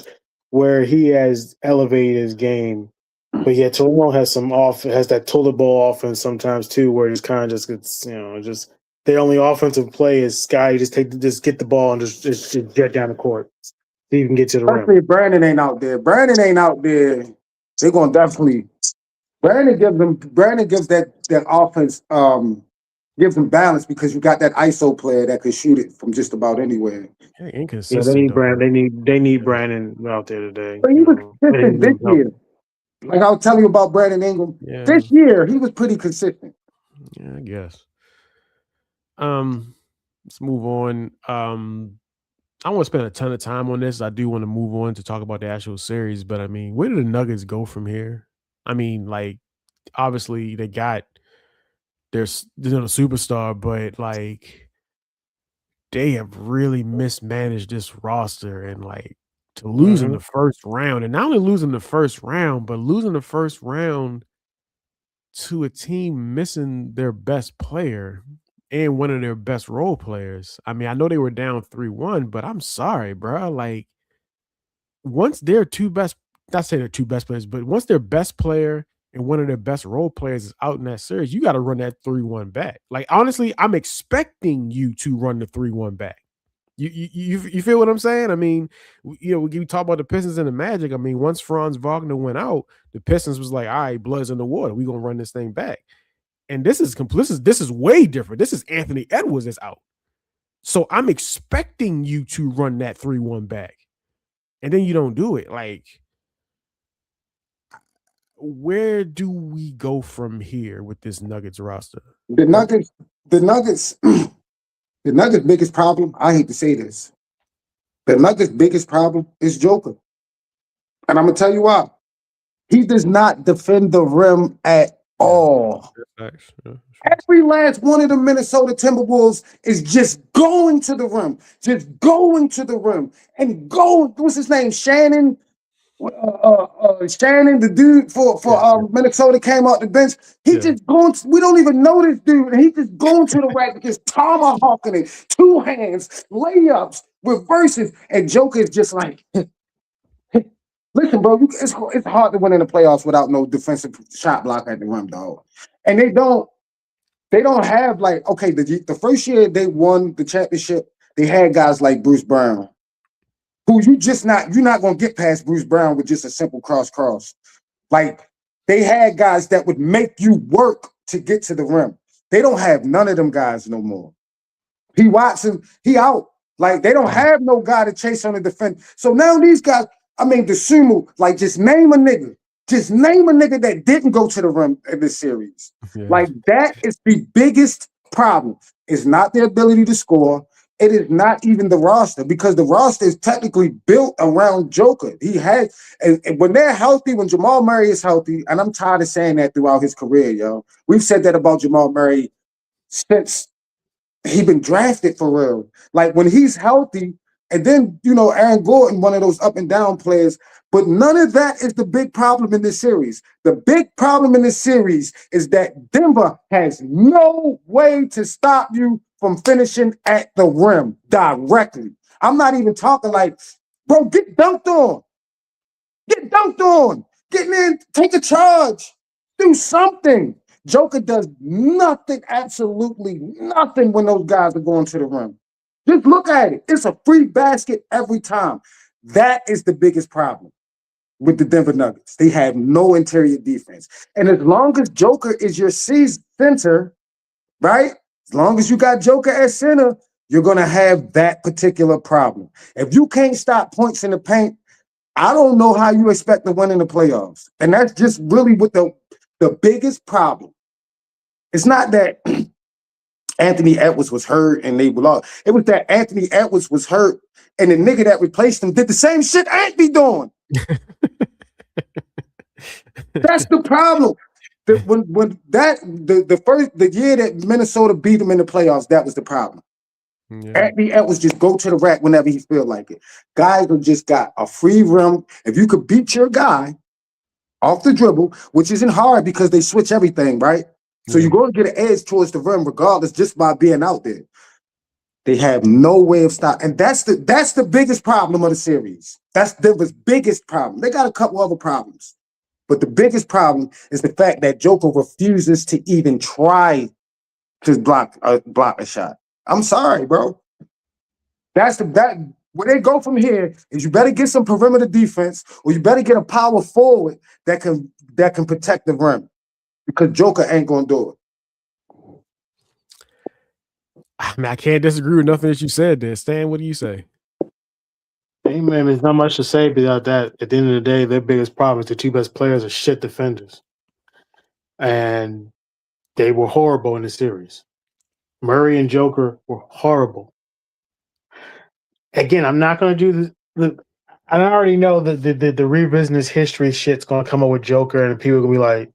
where he has elevated his game. But yeah, Toronto has has that toilet bowl offense sometimes too, where it's kind of just gets, you know, just their only offensive play is Sky just get the ball and just jet down the court so you can get to the rim. Brandon ain't out there. They're gonna definitely. Brandon gives that offense gives them balance because you got that ISO player that can shoot it from just about anywhere. Yeah, inconsistent. Yeah, they need Brandon. They need Brandon out there today. But he was consistent this year. Like I'll tell you about Brandon Ingram. Yeah. This year he was pretty consistent. Yeah, I guess. Let's move on. I don't want to spend a ton of time on this. I do want to move on to talk about the actual series, but I mean, where do the Nuggets go from here? I mean, like, obviously they got they're a superstar, but like they have really mismanaged this roster and like to lose in the first round, and not only losing the first round, but losing the first round to a team missing their best player and one of their best role players. I mean, I know they were down 3-1, but I'm sorry, bro. Like, once their two best, not saying their two best players, but once their best player and one of their best role players is out in that series, you got to run that 3-1 back. Like, honestly, I'm expecting you to run the 3-1 back. You feel what I'm saying? I mean, you know, we talk about the Pistons and the Magic. I mean, once Franz Wagner went out, the Pistons was like, all right, blood's in the water. We're gonna run this thing back. And this is way different. This is Anthony Edwards that's out. So I'm expecting you to run that 3-1 back. And then you don't do it. Like, where do we go from here with this Nuggets roster? The Nuggets biggest problem, I hate to say this, the Nuggets biggest problem is Joker. And I'm going to tell you why. He does not defend the rim at all. Every last one of the Minnesota Timberwolves is just going to the rim. And going, what's his name? Shannon, the dude for Minnesota came out the bench. He just going. We don't even know this dude, and he just going to the rack, just tomahawking it, 2 hands, layups, reverses, and Joker is just like, listen, bro, it's hard to win in the playoffs without no defensive shot block at the rim, dog. And they don't have like, okay, the first year they won the championship, they had guys like Bruce Brown, who you're not gonna get past Bruce Brown with just a simple cross. Like, they had guys that would make you work to get to the rim. They don't have none of them guys no more. P. Watson, he out. Like, they don't have no guy to chase on the defense. So now these guys, I mean, the sumo, like, just name a nigga that didn't go to the rim in this series. Yeah. Like, that is the biggest problem. It's not their ability to score. It is not even the roster, because the roster is technically built around Joker. He has, and when they're healthy, when Jamal Murray is healthy, and I'm tired of saying that throughout his career, yo. We've said that about Jamal Murray since he been drafted, for real. Like, when he's healthy, and then, you know, Aaron Gordon, one of those up and down players, but none of that is the big problem in this series. The big problem in this series is that Denver has no way to stop you from finishing at the rim directly. I'm not even talking like, bro, get dunked on. Get in, take a charge, do something. Joker does nothing, absolutely nothing when those guys are going to the rim. Just look at it. It's a free basket every time. That is the biggest problem with the Denver Nuggets. They have no interior defense. And as long as Joker is your center, right? As long as you got Joker at center, you're going to have that particular problem. If you can't stop points in the paint, I don't know how you expect to win in the playoffs. And that's just really what the biggest problem. It's not that Anthony Edwards was hurt and they lost. It was that Anthony Edwards was hurt and the nigga that replaced him did the same shit Ant be doing. That's the problem. The year that Minnesota beat them in the playoffs, that was the problem. Yeah. Anthony Edwards just go to the rack whenever he feel like it. Guys who just got a free rim. If you could beat your guy off the dribble, which isn't hard because they switch everything, right? So you're going to get an edge towards the rim regardless just by being out there. They have no way of stopping. And that's the biggest problem of the series. That's Denver's biggest problem. They got a couple other problems. But the biggest problem is the fact that Joker refuses to even try to block a shot. I'm sorry, bro. Where they go from here is you better get some perimeter defense or you better get a power forward that can protect the rim. Because Joker ain't gonna do it. I mean, I can't disagree with nothing that you said there. Stan, what do you say? Hey, man, there's not much to say about that. At the end of the day, their biggest problem is the two best players are shit defenders. And they were horrible in the series. Murray and Joker were horrible. Again, I'm not going to do I already know that the rebusiness history shit's going to come up with Joker and people are going to be like,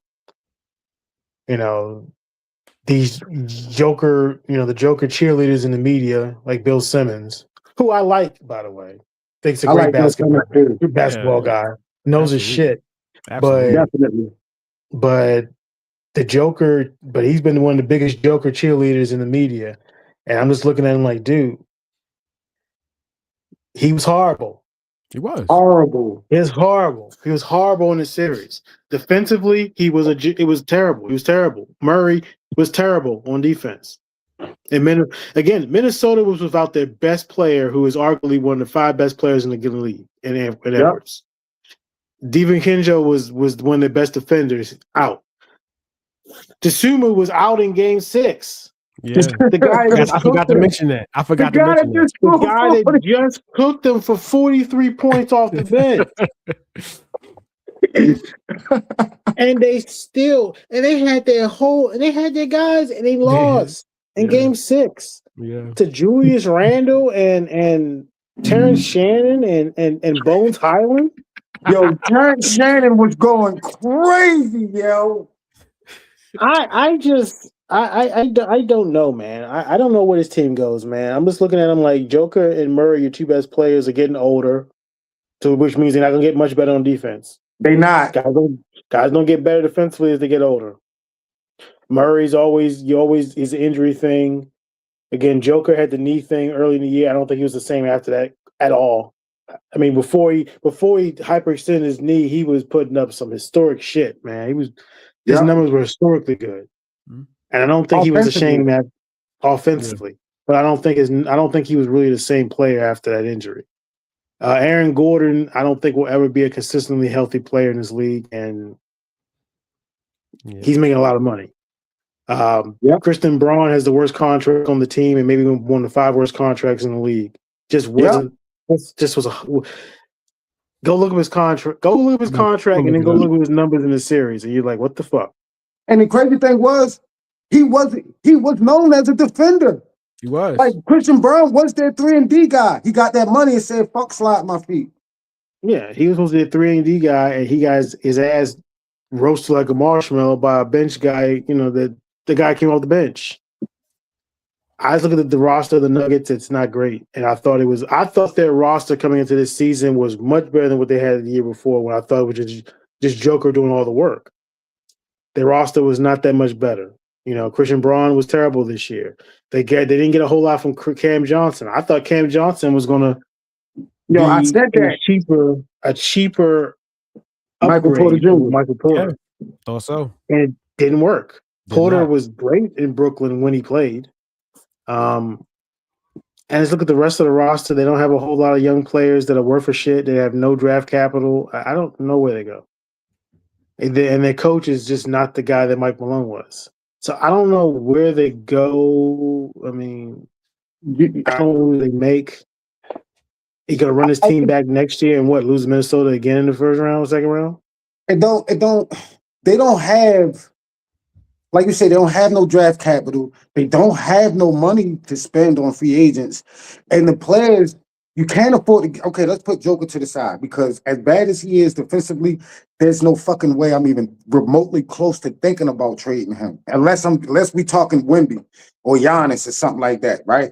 these Joker, the Joker cheerleaders in the media, like Bill Simmons, who I like, by the way. Thinks a great basketball guy. Knows his shit. Absolutely. But the Joker, he's been one of the biggest Joker cheerleaders in the media. And I'm just looking at him like, dude, he was horrible. He was horrible. He was horrible. He was horrible in the series. Defensively, it was terrible. He was terrible. Murray was terrible on defense. And Minnesota was without their best player, who is arguably one of the 5 best players in the league, in Edwards. DiVincenzo was one of their best defenders out. Dosunmu was out in Game 6. Yeah, the guy I forgot to mention that. The guy that just cooked them for 43 points off the bench. And they had their guys and they lost in Game 6. Yeah. To Julius Randle and Terrence Shannon and Bones Highland. Yo, Terrence Shannon was going crazy, yo. I don't know, man. I don't know where this team goes, man. I'm just looking at them like Joker and Murray, your 2 best players, are getting older, which means they're not going to get much better on defense. They not. Guys don't get better defensively as they get older. Murray's always is an injury thing. Again, Joker had the knee thing early in the year. I don't think he was the same after that at all. I mean, before he hyperextended his knee, he was putting up some historic shit, man. His numbers were historically good. Mm-hmm. And I don't think he was ashamed that offensively. Yeah. But I don't think he was really the same player after that injury. Aaron Gordon, I don't think will ever be a consistently healthy player in this league, and he's making a lot of money. Christian Braun has the worst contract on the team, and maybe one of the 5 worst contracts in the league. Just wasn't. Just was a. Go look at his contract. Go look at his contract, and then go look at his numbers in the series, and you're like, "What the fuck?" And the crazy thing was, he was known as a defender. He was. Like Christian Braun was their 3-and-D guy. He got that money and said, "Fuck, slide my feet." Yeah, he was supposed to be a 3-and-D guy, and he got his ass roasted like a marshmallow by a bench guy. The guy came off the bench. I was looking at the roster of the Nuggets. It's not great, and I thought their roster coming into this season was much better than what they had the year before. When I thought it was just Joker doing all the work. Their roster was not that much better. Christian Braun was terrible this year. They didn't get a whole lot from Cam Johnson. I thought Cam Johnson was going to I said that a cheaper Michael Porter Jr. Michael Porter. Yeah, thought so. And it didn't work. Porter was great in Brooklyn when he played. And let's look at the rest of the roster. They don't have a whole lot of young players that are worth a shit. They have no draft capital. I don't know where they go. And their coach is just not the guy that Mike Malone was. So I don't know where they go. I mean, I don't know who they make. He gonna run his team back next year and lose Minnesota again in the first round, second round? They don't have, like you said, they don't have no draft capital. They don't have no money to spend on free agents. And the players, you can't afford to. Okay, let's put Joker to the side, because as bad as he is defensively, there's no fucking way I'm even remotely close to thinking about trading him. Unless we talking Wemby or Giannis or something like that, right?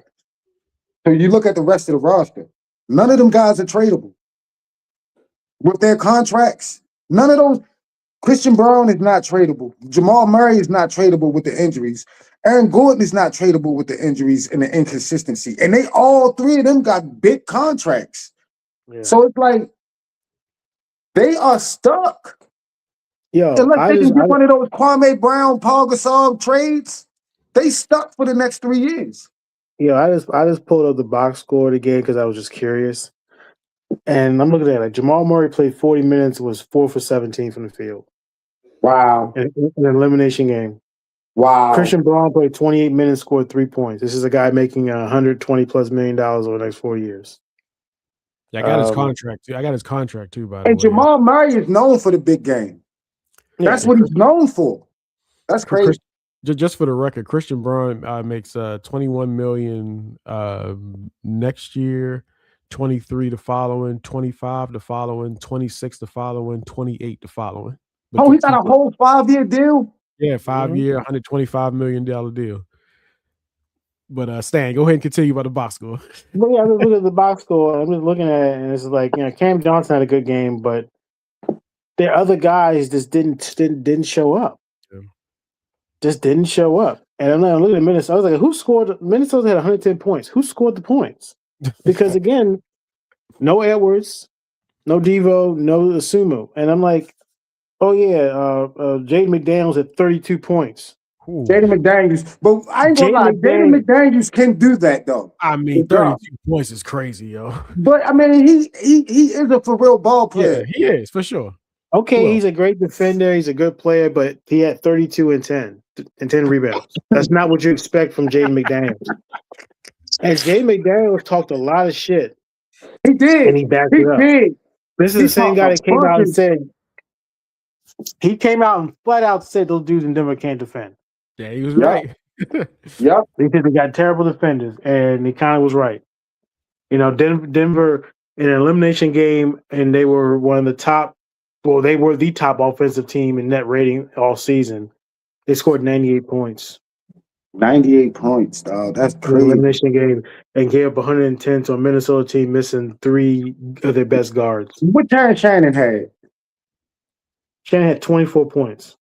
So you look at the rest of the roster. None of them guys are tradable. With their contracts, none of those. Christian Brown is not tradable. Jamal Murray is not tradable with the injuries. Aaron Gordon is not tradable with the injuries and the inconsistency. And all three of them got big contracts. Yeah. So it's like they are stuck. Unless they can get one of those Kwame Brown, Paul Gasol trades, they stuck for the next 3 years. I just pulled up the box score again because I was just curious. And I'm looking at it. Like, Jamal Murray played 40 minutes, was 4 for 17 from the field. Wow. In an elimination game. Wow. Christian Brown played 28 minutes, scored 3 points. This is a guy making $120+ million over the next 4 years. Yeah, I got his contract too. By the way. And Jamal Murray is known for the big game. That's what he's known for. That's crazy. Just for the record, Christian Brown makes $21 million next year, 23 the following, 25 the following, 26 the following, 28 the following. But he got a whole 5-year deal? Yeah, 5-year, $125 million deal. But Stan, go ahead and continue about the box score. Well, yeah, I'm just looking at the box score. I'm just looking at it, and it's like, Cam Johnson had a good game, but their other guys just didn't show up. Yeah. Just didn't show up. And I'm looking at Minnesota. I was like, who scored? Minnesota had 110 points. Who scored the points? Because again, no Edwards, no Devo, no Sumo. And I'm like, oh yeah, Jaden McDaniels at 32 points. Jaden McDaniels, but I ain't gonna lie, Jaden McDaniels can do that though. I mean, 32 points is crazy, yo. But I mean, he is a for real ball player. Yeah, he is for sure. Okay, he's a great defender. He's a good player, but he had 32 and 10 rebounds. That's not what you expect from Jaden McDaniels. And Jaden McDaniels talked a lot of shit. He did. And he backed it up. Did. This is the same guy that came out and said, he came out and flat out said those dudes in Denver can't defend. Yeah, he was right. Yep. They said they got terrible defenders, and he kind of was right. Denver in an elimination game, and they were one of the top. Well, they were the top offensive team in net rating all season. They scored 98 points. 98 points, dog. That's crazy. Elimination game, and gave up 110 to a Minnesota team missing 3 of their best guards. What Terrence Shannon had? Shannon had 24 points.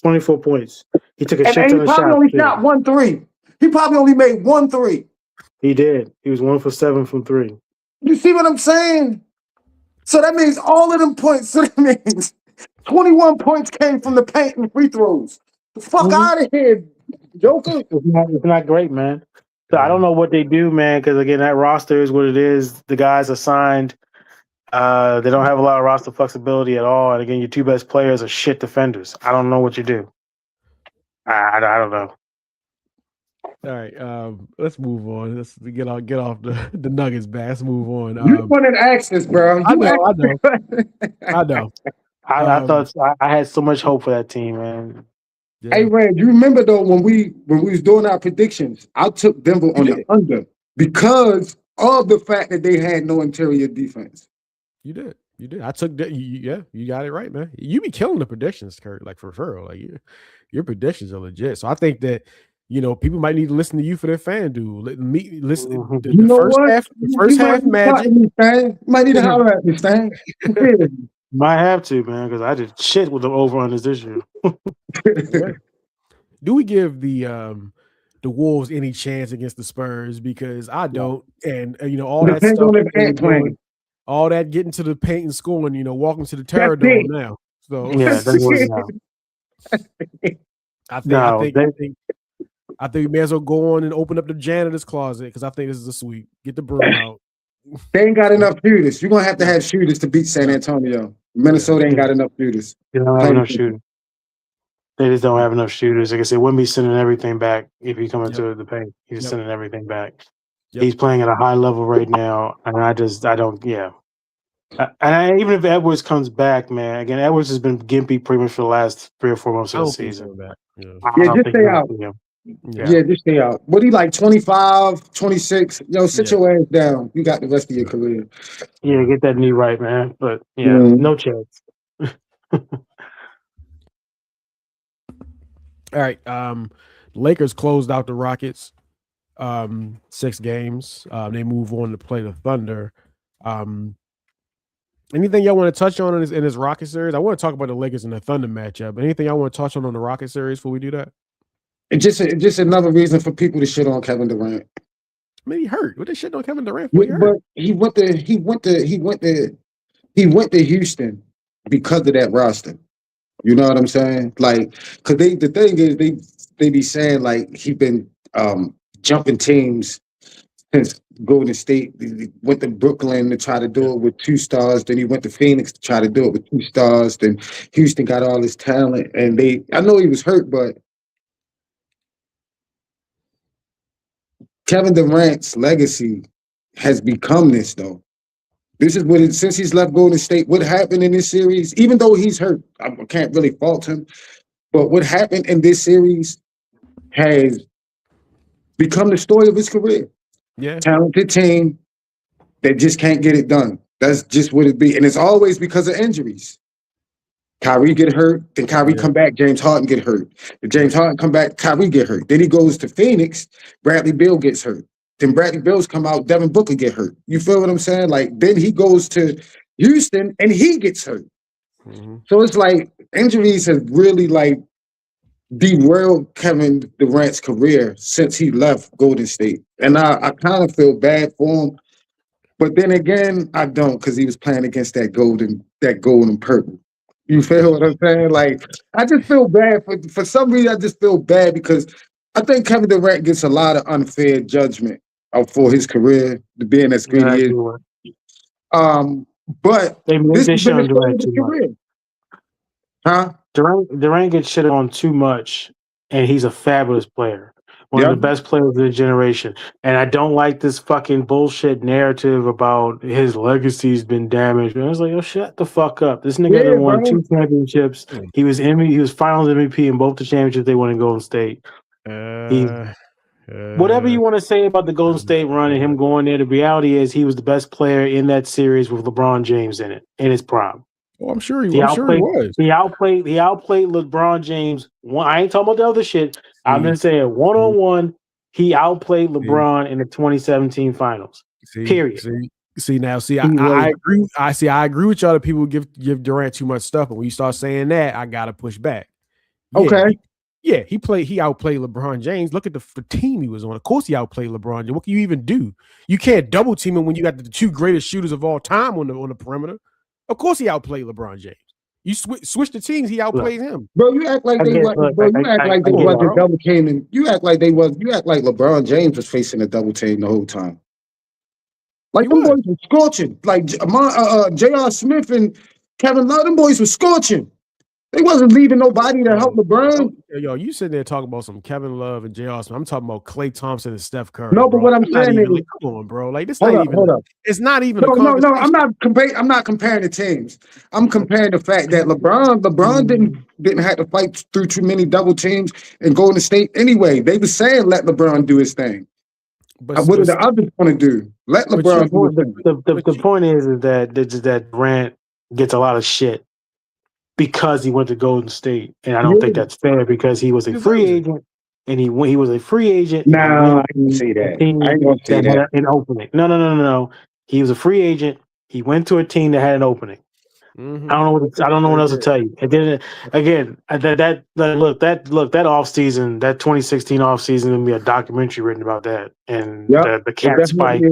24 points. He took a shit ton of shots. He probably only shot 1 3. He probably only made 1 3. He did. He was 1 for 7 from 3. You see what I'm saying? So that means all of them points. So that means 21 points came from the paint and free throws. The fuck out of here, Joker. It's not great, man. So I don't know what they do, man, because again, that roster is what it is. The guys are signed. They don't have a lot of roster flexibility at all. And again, your 2 best players are shit defenders. I don't know what you do. I don't know. All right, let's move on. Let's get off the Nuggets back. Let's move on. You wanted access, bro. I know. I thought I had so much hope for that team, man. Yeah. Hey, Rand, you remember though when we was doing our predictions, I took Denver on the under because of the fact that they had no interior defense. You did. I took that. You got it right, man. You be killing the predictions, Kurt. Like for real. Like your predictions are legit. So I think that people might need to listen to you for their FanDuel. Listen. The first half magic. Might need to holler at me, Stan. Might have to, man, because I did shit with the over-unders this year. Yeah. Do we give the Wolves any chance against the Spurs? Because I don't, and all that stuff. All that getting to the paint and scoring, walking to the Terror Dome now. So Yeah, it doesn't work out. I No, think we may as well go on and open up the janitor's closet because I think this is a sweep. Get the broom out. They ain't got enough shooters. You're gonna have to have shooters to beat San Antonio. Minnesota ain't got enough shooters. They don't have enough shooters. They just don't have enough shooters. Like I said, Wemby's sending everything back if he come into the paint. He's sending everything back. Yep. He's playing at a high level right now, and I don't. Yeah. Even if Edwards comes back, man, again, Edwards has been gimpy pretty much for the last 3 or 4 months of the season. Just stay out. Yeah, just stay out. What he like 25, 26? Sit your ass down. You got the rest of your career. Yeah, get that knee right, man. But no chance. All right. Lakers closed out the Rockets. 6 games. They move on to play the Thunder. Anything y'all want to touch on in this Rocket series? I want to talk about the Lakers and the Thunder matchup. But anything y'all want to touch on the Rocket series before we do that? It's just another reason for people to shit on Kevin Durant. I mean, he hurt. What they shit on Kevin Durant for? But he went to Houston because of that roster. You know what I'm saying? Like, because the thing is they be saying like he been jumping teams since Golden State. He went to Brooklyn to try to do it with 2 stars. Then he went to Phoenix to try to do it with 2 stars. Then Houston got all his talent, and I know he was hurt, but Kevin Durant's legacy has become this, though. This is what since he's left Golden State, what happened in this series, even though he's hurt, I can't really fault him, but what happened in this series has become the story of his career. Yeah. Talented team that just can't get it done. That's just what it be. And it's always because of injuries. Kyrie get hurt, then Kyrie come back, James Harden get hurt. If James Harden come back, Kyrie get hurt. Then he goes to Phoenix, Bradley Beal gets hurt. Then Bradley Beal's come out, Devin Booker get hurt. You feel what I'm saying? Like, then he goes to Houston and he gets hurt. Mm-hmm. So it's like injuries have really like derailed Kevin Durant's career since he left Golden State. And I kind of feel bad for him. But then again, I don't, because he was playing against that gold and purple. You feel what I'm saying? Like, I just feel bad. For some reason, I just feel bad because I think Kevin Durant gets a lot of unfair judgment for his career, to being as good as he is. But this has been the story of his career. Huh? Durant gets shit on too much, and he's a fabulous player. One of the best players of the generation. And I don't like this fucking bullshit narrative about his legacy's been damaged. And I was like, oh, shut the fuck up. This nigga won 2 championships. He was finals MVP in both the championships they won in Golden State. Whatever you want to say about the Golden State run and him going there, the reality is he was the best player in that series with LeBron James in it, in his prime. Oh, I'm sure he was. He outplayed LeBron James. I ain't talking about the other shit. I've been saying one-on-one, he outplayed LeBron in the 2017 finals. Period. I agree. I agree with y'all that people give Durant too much stuff, but when you start saying that, I gotta push back. Okay. He outplayed LeBron James. Look at the team he was on. Of course, he outplayed LeBron James. What can you even do? You can't double team him when you got the 2 greatest shooters of all time on the perimeter. Of course, he outplayed LeBron James. You switch the teams, he outplayed him. Bro, you act like they wasn't double teaming. You act like LeBron James was facing a double team the whole time. Like them boys were scorching. Like J.R. Smith and Kevin Love, them boys were scorching. They wasn't leaving nobody to help LeBron. Yo, you sitting there talking about some Kevin Love and J.R. Smith. I'm talking about Klay Thompson and Steph Curry. No, but what I'm saying is, come on, bro. Like this, it's not even. No. I'm not comparing the teams. I'm comparing the fact that LeBron didn't have to fight through too many double teams and Golden State anyway. They were saying let LeBron do his thing. But what do the others want to do? Let LeBron do his thing. The point is that Durant gets a lot of shit because he went to Golden State, and I don't think that's fair because he was a free agent, and he was a free agent. No, I didn't say that. I ain't gonna say that. An opening. No. He was a free agent. He went to a team that had an opening. Mm-hmm. I don't know what else to tell you. And then again, that offseason, that 2016 offseason, gonna be a documentary written about that and the cat spike.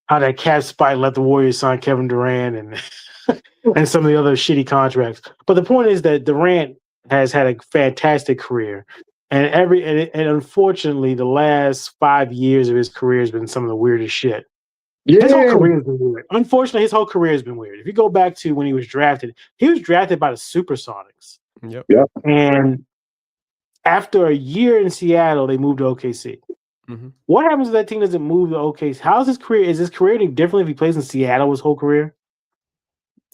how that cap spike let the Warriors sign Kevin Durant and and some of the other shitty contracts. But the point is that Durant has had a fantastic career. And unfortunately, the last 5 years of his career has been some of the weirdest shit. His whole career has been weird. Unfortunately, his whole career has been weird. If you go back to when he was drafted by the Supersonics. Yep. And after a year in Seattle, they moved to OKC. Mm-hmm. What happens if that team doesn't move to OKC? How's his career? Is his career any different if he plays in Seattle his whole career?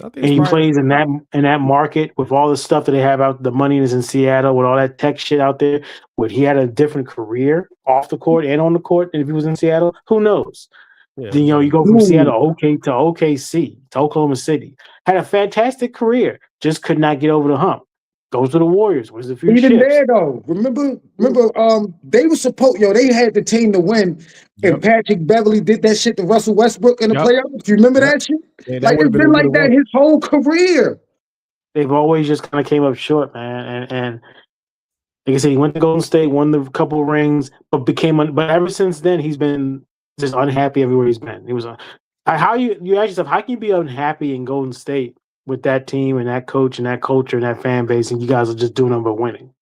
And he plays in that market with all the stuff that they have out, the money is in Seattle with all that tech shit out there. Would he had a different career off the court and on the court than if he was in Seattle? Who knows? Yeah. Then you go from Seattle to OKC to Oklahoma City. Had a fantastic career, just could not get over the hump. Goes to the Warriors. Where's the few Even ships. there though, remember, they were supposed, they had the team to win, and Patrick Beverly did that shit to Russell Westbrook in the playoffs. You remember that shit? Yeah, like it's been like that his whole career. They've always just kind of came up short, man. And like I said, he went to Golden State, won the couple of rings, but ever since then he's been just unhappy everywhere he's been. He was how you ask yourself, how can you be unhappy in Golden State with that team and that coach and that culture and that fan base, and you guys are just doing nothing but winning?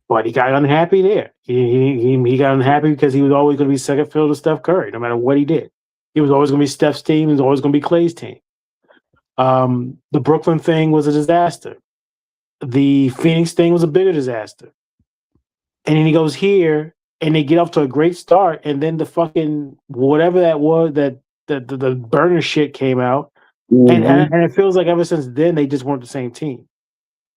But he got unhappy there. He got unhappy because he was always going to be second fiddle to Steph Curry, no matter what he did. He was always going to be Steph's team. He was always going to be Klay's team. The Brooklyn thing was a disaster. The Phoenix thing was a bigger disaster. And then he goes here, and they get off to a great start, and then the fucking whatever that was, that the burner shit came out. Mm-hmm. And it feels like ever since then they just weren't the same team.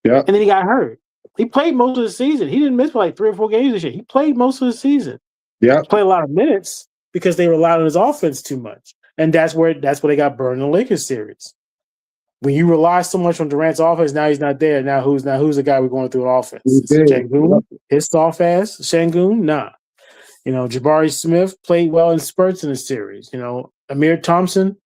Yeah. And then he got hurt. He played most of the season. He didn't miss for like 3 or 4 games this year. He played most of the season. Yeah. He played a lot of minutes because they relied on his offense too much. And that's where they got burned in the Lakers series. When you rely so much on Durant's offense, now he's not there. Now who's the guy we're going through an offense? Şengün? His soft ass? Şengün? Nah. Jabari Smith played well in spurts in the series. Amir Thompson.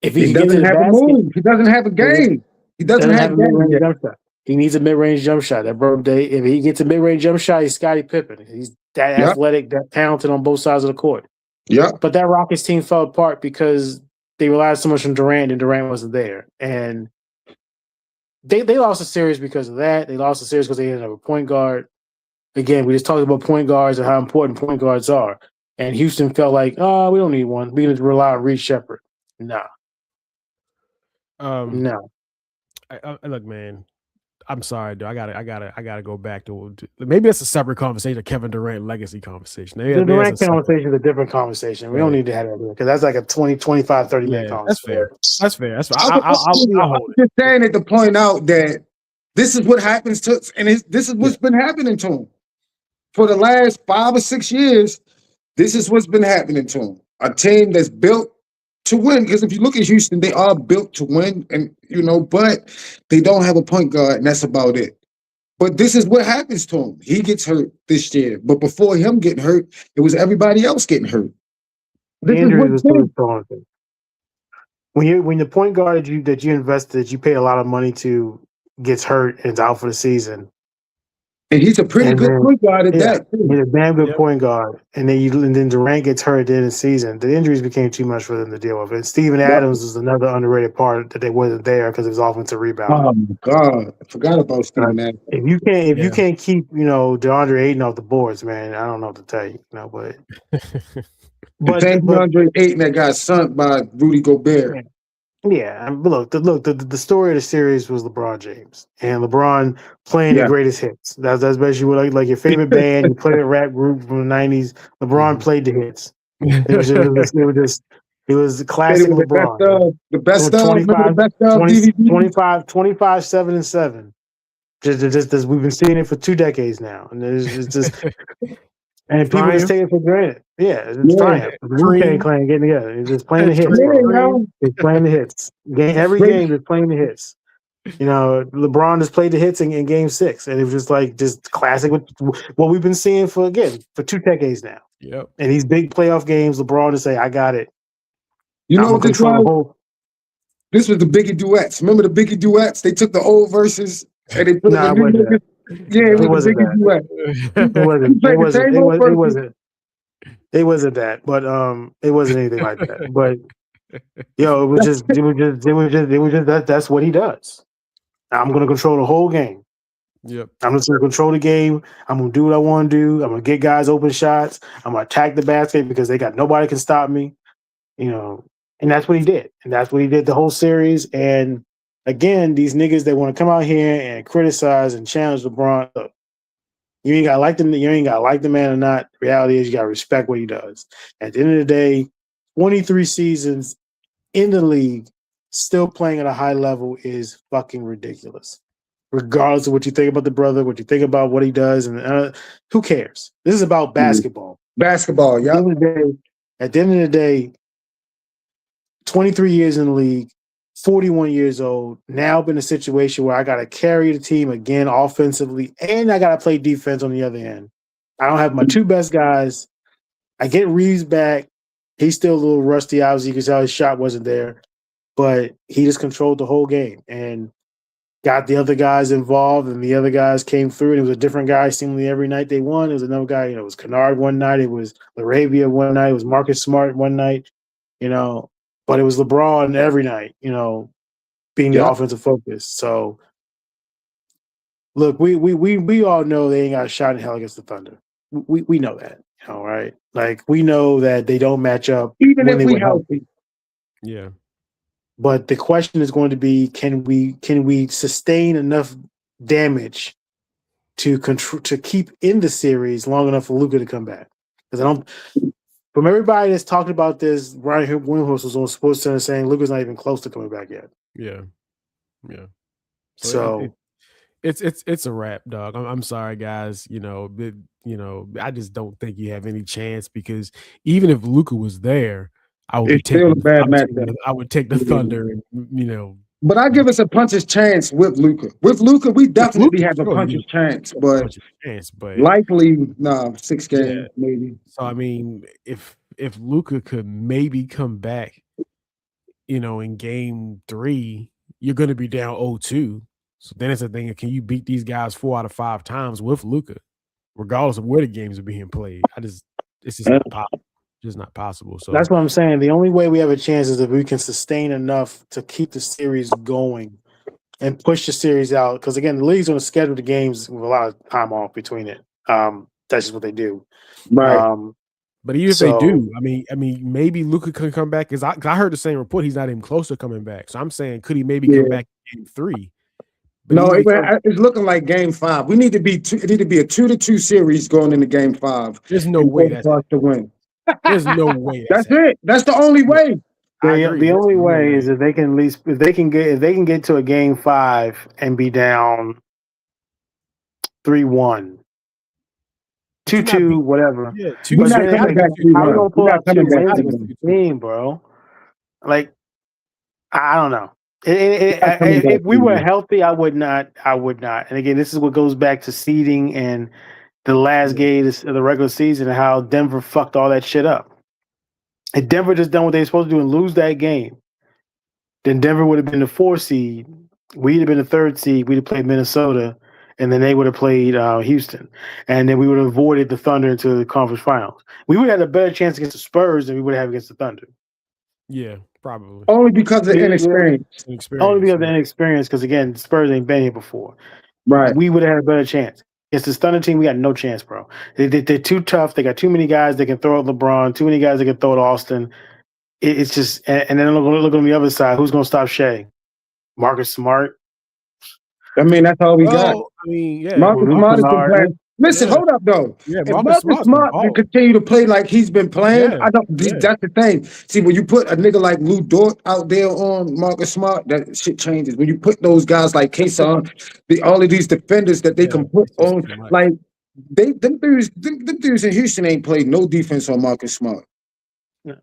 If he doesn't have a move, he doesn't have a game. He doesn't have a mid-range jump shot. He needs a mid-range jump shot. That bro, if he gets a mid-range jump shot, he's Scottie Pippen. He's that athletic, that talented on both sides of the court. Yeah. But that Rockets team fell apart because they relied so much on Durant, and Durant wasn't there. And they lost the series because of that. They lost the series because they didn't have a point guard. Again, we just talked about point guards and how important point guards are. And Houston felt like, we don't need one. We're going to rely on Reed Shepherd. Nah. No. Look, man. I'm sorry, dude. I gotta go back to maybe it's a separate conversation, a Kevin Durant legacy conversation. The Durant conversation is a different conversation. We don't need to have that because that's like a 20, 25, 30 minute conversation. That's fair. I'm just saying it to point out that this is what happens to, and this is what's been happening to him for the last 5 or 6 years. This is what's been happening to him. A team that's built to win, because if you look at Houston, they are built to win, and but they don't have a point guard, and that's about it. But this is what happens to him. He gets hurt this year, but before him getting hurt, it was everybody else getting hurt. When the point guard that you invested, that you paid a lot of money to, gets hurt and is out for the season. And he's a pretty good point guard at that. Too. He's a damn good point guard. And then Durant gets hurt at the end of the season. The injuries became too much for them to deal with. And Steven Adams is another underrated part that they wasn't there because of his offensive rebound. Oh my God. I forgot about Steven Adams. If you can't keep, DeAndre Ayton off the boards, man, I don't know what to tell you. But DeAndre Ayton that got sunk by Rudy Gobert. Yeah, but look. The story of the series was LeBron James and LeBron playing the greatest hits. That's basically what like your favorite band. You played a rap group from the '90s. LeBron played the hits. It was classic LeBron. The best of 25, 7 and 7. Just we've been seeing it for 2 decades now, and it's just. And people just take it for granted. Yeah, it's fine. Wu-Tang Clan getting together. It's just playing the hits. It's playing the hits. Every game is playing the hits. LeBron just played the hits in Game 6, and it was just classic with what we've been seeing for 2 decades now. Yep. And these big playoff games, LeBron to say, "I got it." You know what this was? This was the Biggie duets. Remember the Biggie duets? They took the old verses and they put it It wasn't. It wasn't that, but it wasn't anything like that. But yo, it was just that's what he does. I'm gonna control the whole game. Yep. I'm just gonna control the game. I'm gonna do what I want to do. I'm gonna get guys open shots. I'm gonna attack the basket because they got nobody can stop me. You know, and that's what he did. And that's what he did the whole series. And again, these niggas that want to come out here and criticize and challenge LeBron. Look, you ain't gotta like them. You ain't gotta like the man or not. The reality is you gotta respect what he does. At the end of the day, 23 seasons in the league, still playing at a high level is fucking ridiculous. Regardless of what you think about the brother, what you think about what he does, and who cares? This is about basketball. Basketball, yeah. At the end of the day, 23 years in the league, 41 years old, now been in a situation where I got to carry the team again offensively, and I got to play defense on the other end. I don't have my two best guys. I get Reeves back. He's still a little rusty, obviously, because his shot wasn't there. But he just controlled the whole game and got the other guys involved, and the other guys came through. And it was a different guy seemingly every night they won. It was another guy, it was Kennard one night. It was Laravia one night. It was Marcus Smart one night, but it was LeBron every night, being the offensive focus. So, look, we all know they ain't got a shot in hell against the Thunder. We know that, right? Like, we know that they don't match up even when if we healthy. Yeah. But the question is going to be, can we sustain enough damage to keep in the series long enough for Luka to come back? Because from everybody that's talked about this, Ryan Windhorst was on SportsCenter saying Luka's not even close to coming back yet. Yeah. Yeah. So it's a wrap, dog. I'm sorry, guys. I just don't think you have any chance, because even if Luka was there, I would take the Thunder, and But I give us a puncher's chance with Luka. With Luka, we definitely have a puncher's chance, but likely 6 games maybe. So I mean, if Luka could maybe come back, in game 3, you're going to be down 0-2. So then it's a thing of, can you beat these guys 4 out of 5 times with Luka, regardless of where the games are being played? It's just not possible. Just not possible. So that's what I'm saying. The only way we have a chance is if we can sustain enough to keep the series going and push the series out. Because again, the league's going to schedule the games with a lot of time off between it. That's just what they do. Right. But even if they do, I mean, maybe Luka can come back. Because I heard the same report. He's not even close to coming back. So I'm saying, could he maybe come back in game 3? But no, it's looking like game 5. We need to be it need to be a 2-2 series going into game 5. There's no way that's to win. There's no way. That's it. That's the only way. The only way is if they can at least if they can get to a game 5 and be down 3-1. 2-2, whatever. Yeah, 2 How are we gonna pull out 2 wins against the team, bro? Like, I don't know. If we were healthy, I would not. And again, this is what goes back to seeding and the last game of the regular season and how Denver fucked all that shit up. If Denver just done what they were supposed to do and lose that game, then Denver would have been the 4 seed. We'd have been the 3rd seed. We'd have played Minnesota, and then they would have played Houston. And then we would have avoided the Thunder into the conference finals. We would have had a better chance against the Spurs than we would have against the Thunder. Yeah, probably. Only because of inexperience. Only because of inexperience, because again, the Spurs ain't been here before. Right. We would have had a better chance. Against this Thunder team, we got no chance, bro. They're too tough. They got too many guys that can throw at LeBron, too many guys that can throw at Austin. It's just, and then look on the other side. Who's going to stop Shea? Marcus Smart. I mean, that's all we got. I mean, yeah. Marcus Smart is playing. Listen, hold up though. Yeah, if Marcus Smart can continue to play like he's been playing, that's the thing. See, when you put a nigga like Lou Dort out there on Marcus Smart, that shit changes. When you put those guys like Kason, all of these defenders that they can put on, like them dudes in Houston ain't played no defense on Marcus Smart.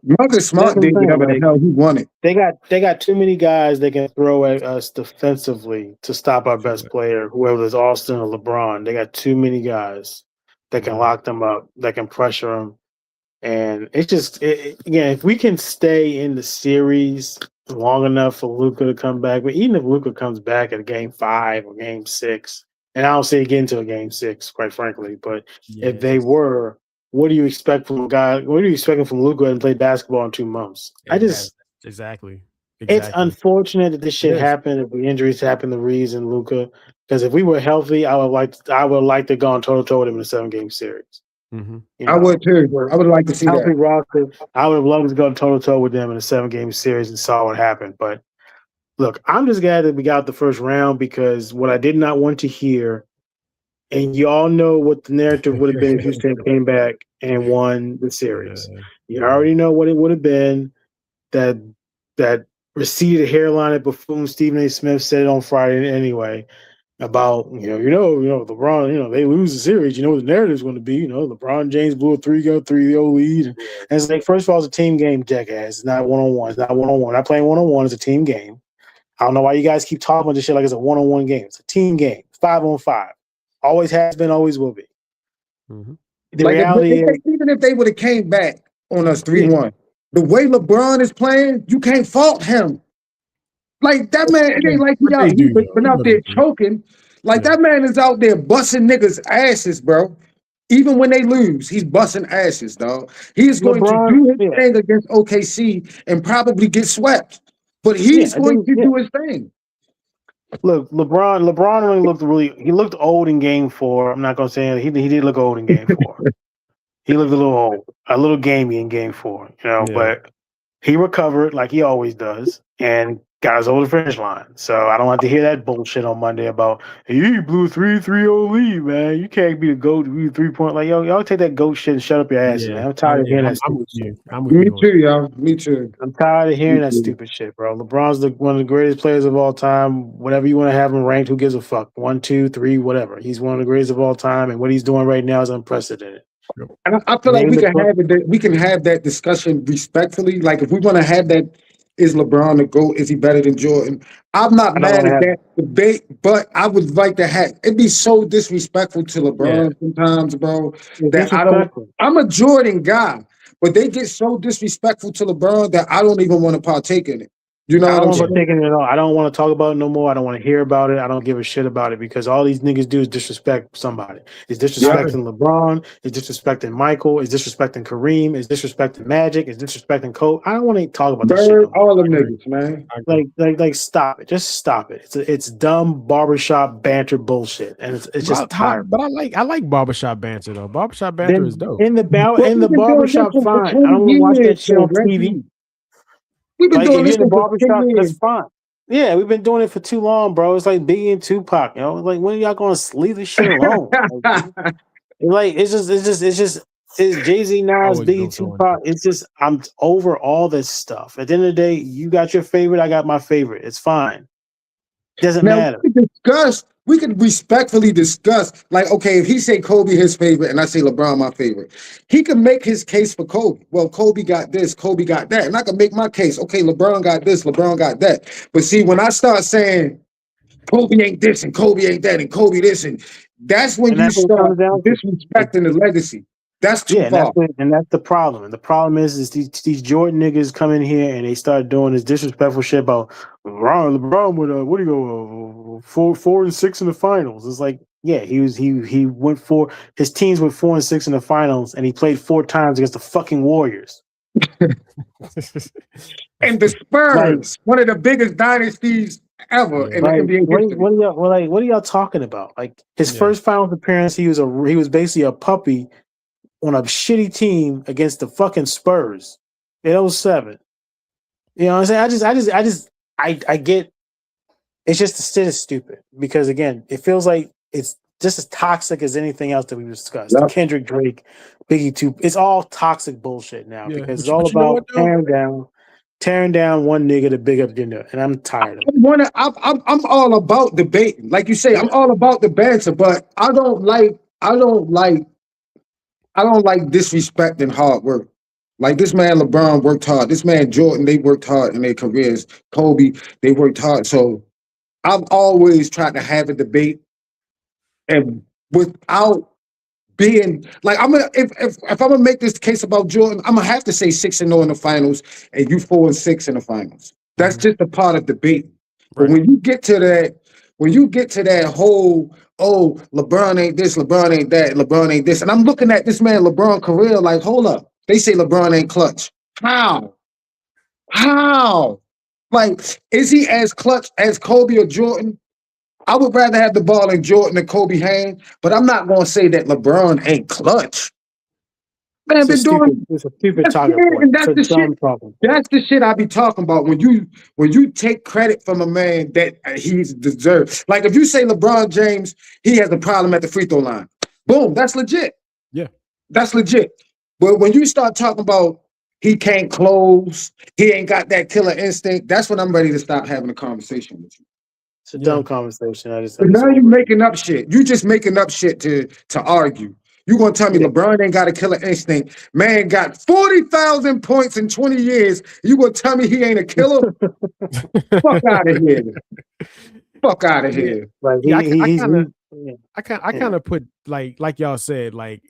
Marcus Smart did whatever the hell he wanted. They got too many guys they can throw at us defensively to stop our best player, whoever it's Austin or LeBron. They got too many guys that can lock them up, that can pressure them. And it's just, again, if we can stay in the series long enough for Luka to come back, but even if Luka comes back at game 5 or game 6, and I don't say get into a game 6, quite frankly, but if they were, what do you expect from a guy? What are you expecting from Luka and play basketball in 2 months? Exactly. It's unfortunate that this shit happened. If the injuries happen to Reeves and Luka, because if we were healthy, I would like to go on toe to toe with him in a 7-game series. Mm-hmm. I would too. I would like to see that. Roster, I would have loved to go toe to toe with them in a 7-game series and saw what happened. But look, I'm just glad that we got the first round, because what I did not want to hear, and you all know what the narrative would have been if Houston came back and won the series. You already know what it would have been. That receded hairline at buffoon Stephen A. Smith said it on Friday anyway about LeBron, they lose the series, what the narrative is going to be, LeBron James blew a 3-0 lead, and it's like, first of all, it's a team game, jackass. It's not one-on-one. It's not one-on-one. Not playing one-on-one. It's a team game. I don't know why you guys keep talking about this shit like it's a one-on-one game. It's a team game. 5-on-5. Always has been, always will be. Mm-hmm. The reality is, even if they would have came back on us 3-1, the way LeBron is playing, you can't fault him. Like, that man, it ain't like he's been out there choking. Like, that man is out there busting niggas' asses, bro. Even when they lose, he's busting asses, dog. He is going to do his thing against OKC and probably get swept. But he's going to do his thing. Look, LeBron he looked old in game 4. I'm not gonna say it. He did look old in game 4. He looked a little old, a little gamey in game 4, but he recovered like he always does and got us over the finish line. So I don't have to hear that bullshit on Monday about, hey, you blew 3-3-0 lead, man. You can't be the GOAT to be 3-point. Like, y'all take that GOAT shit and shut up your ass, man. I'm tired of hearing that stupid shit. Me too, y'all. Me too. I'm tired of hearing that stupid shit, bro. LeBron's one of the greatest players of all time. Whatever you want to have him ranked, who gives a fuck? 1, 2, 3, whatever. He's one of the greatest of all time, and what he's doing right now is unprecedented. And I feel like we can have that discussion respectfully. Like, if we want to have that, is LeBron the GOAT? Is he better than Jordan? I'm not mad at that debate, but I would like to have it'd be so disrespectful to LeBron sometimes, bro. I'm a Jordan guy, but they get so disrespectful to LeBron that I don't even want to partake in it. You know what I'm saying? I don't want to talk about it no more. I don't want to hear about it. I don't give a shit about it, because all these niggas do is disrespect somebody. It's disrespecting LeBron. It's disrespecting Michael. It's disrespecting Kareem. It's disrespecting Magic. It's disrespecting Kobe. I don't want to talk about this shit. All them niggas, man. Like, stop it. Just stop it. It's dumb barbershop banter bullshit, and it's just tired. But I like barbershop banter though. Barbershop banter is dope. In the barbershop, fine. I don't want to watch that shit on TV. We've been doing this in the barbershop, that's fine. Yeah, we've been doing it for too long, bro. It's like Biggie and Tupac, Like, when are y'all gonna leave this shit alone? It's Jay-Z, Nas, Biggie, Tupac. It's just, I'm over all this stuff. At the end of the day, you got your favorite, I got my favorite. It's fine. Doesn't matter. We could respectfully discuss, like, okay, if he say Kobe his favorite and I say LeBron my favorite, he can make his case for Kobe. Well, Kobe got this, Kobe got that. And I can make my case. Okay, LeBron got this, LeBron got that. But see, when I start saying Kobe ain't this and Kobe ain't that and Kobe this, and that's when you start disrespecting the legacy. That's too far. And that's the problem. And the problem is these Jordan niggas come in here and they start doing this disrespectful shit about LeBron with what do you go 4-6 in the finals. It's like, yeah, he went his teams went 4-6 in the finals, and he played 4 times against the fucking Warriors. And the Spurs, one of the biggest dynasties ever in the NBA history. What are y'all talking about? Like, his first finals appearance, he was basically a puppy on a shitty team against the fucking Spurs in 07. You know what I'm saying? I get, it's just the shit is stupid, because again, it feels like it's just as toxic as anything else that we've discussed. Yep. Kendrick, Drake, Biggie, it's all toxic bullshit now, because it's all about tearing down one nigga to big up dinner, and I'm tired of it. I'm all about debating. Like you say, I'm all about the banter, but I don't like disrespecting hard work. Like, this man LeBron worked hard. This man Jordan, they worked hard in their careers. Kobe, they worked hard. So I've always tried to have a debate, and without being like, if I'm gonna make this case about Jordan, I'm gonna have to say 6-0 in the finals and you 4-6 in the finals. That's just a part of debate. But when you get to that whole oh, LeBron ain't this, LeBron ain't that, LeBron ain't this. And I'm looking at this man, LeBron career, like, hold up. They say LeBron ain't clutch. How? How? Like, is he as clutch as Kobe or Jordan? I would rather have the ball in Jordan than Kobe hand, but I'm not gonna say that LeBron ain't clutch. Man, been doing It's a stupid that's talking it, point. and that's It's a the shit. dumb talking point. That's the shit I be talking about when you take credit from a man that he's deserved. Like if you say LeBron James, he has a problem at the free throw line. Boom, that's legit. Yeah. That's legit. But when you start talking about he can't close, he ain't got that killer instinct, that's when I'm ready to stop having a conversation with you. It's a dumb conversation. I just But now you're making up shit. You just making up shit to argue. You gonna tell me LeBron ain't got a killer instinct? Man got 40,000 points in 20 years. You gonna tell me he ain't a killer? Fuck out of here. Fuck out of here. Like Yeah, I I kind of put like y'all said, like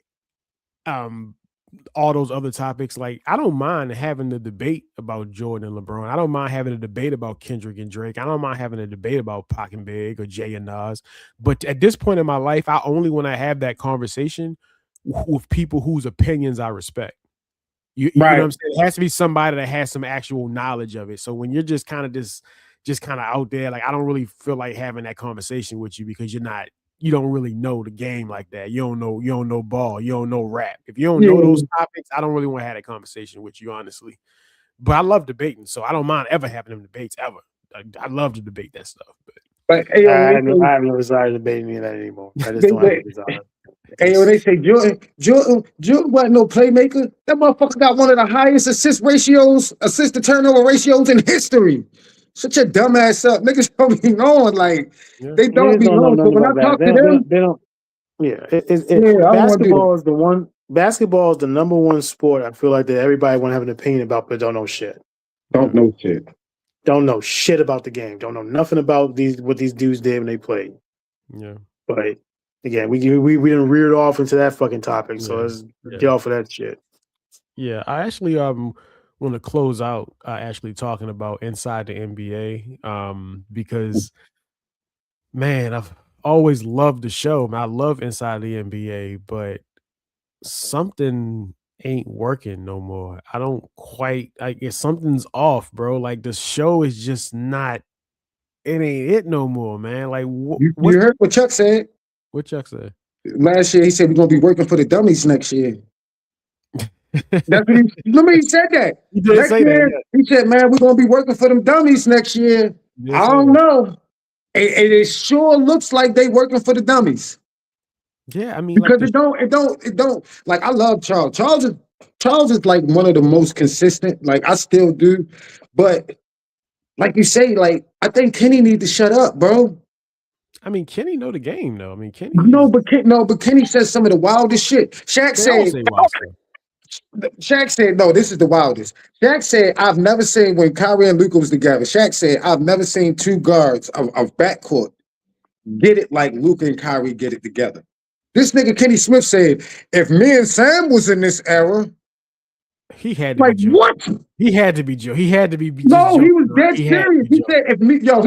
all those other topics. Like I don't mind having the debate about Jordan and LeBron. I don't mind having a debate about Kendrick and Drake. I don't mind having a debate about Pac and Big or Jay and Nas. But at this point in my life, I only want to have that conversation with people whose opinions I respect. You know what I'm saying? It has to be somebody that has some actual knowledge of it. So when you're just kind of out there, like I don't really feel like having that conversation with you because you don't really know the game like that. You don't know ball, you don't know rap. If you don't know those topics, I don't really want to have that conversation with you, honestly. But I love debating, so I don't mind ever having them debates ever. I love to debate that stuff. But I have no desire to debate any of that anymore. I just don't have a desire. Hey, when they say Jordan wasn't no playmaker, that motherfucker got one of the highest assist to turnover ratios in history. Shut your dumb ass up. Niggas don't be knowing, like, they don't be knowing. So when I talk to them, they don't. Yeah, basketball is the number one sport I feel like that everybody want to have an opinion about, but don't know shit. Don't know shit. Don't know shit about the game. Don't know nothing about what these dudes did when they played. Yeah. But again, we didn't reared off into that fucking topic, so let's get off of that shit. Yeah, I actually want to close out actually talking about inside the NBA because man, I've always loved the show. Man, I love Inside the NBA, but something ain't working no more. I don't quite. I guess something's off, bro. Like the show is just not. It ain't it no more, man. Like you heard what Chuck said? What Chuck said? Last year he said we're gonna be working for the dummies next year. That's what he said that. He did say that. Yeah. He said, "Man, we're gonna be working for them dummies next year." I don't know. It sure looks like they working for the dummies. Yeah, I mean, because it don't. Like I love Charles. Charles is like one of the most consistent. Like I still do, but like you say, like I think Kenny need to shut up, bro. I mean, Kenny know the game though. I mean, Kenny. But Kenny says some of the wildest shit. Shaq said, no, this is the wildest. Shaq said, I've never seen when Kyrie and Luka was together. Shaq said, I've never seen two guards of backcourt get it like Luka and Kyrie get it together. This nigga Kenny Smith said, if me and Sam was in this era, he had to be what? He had to be Joe. He had to be. No, he was dead serious. He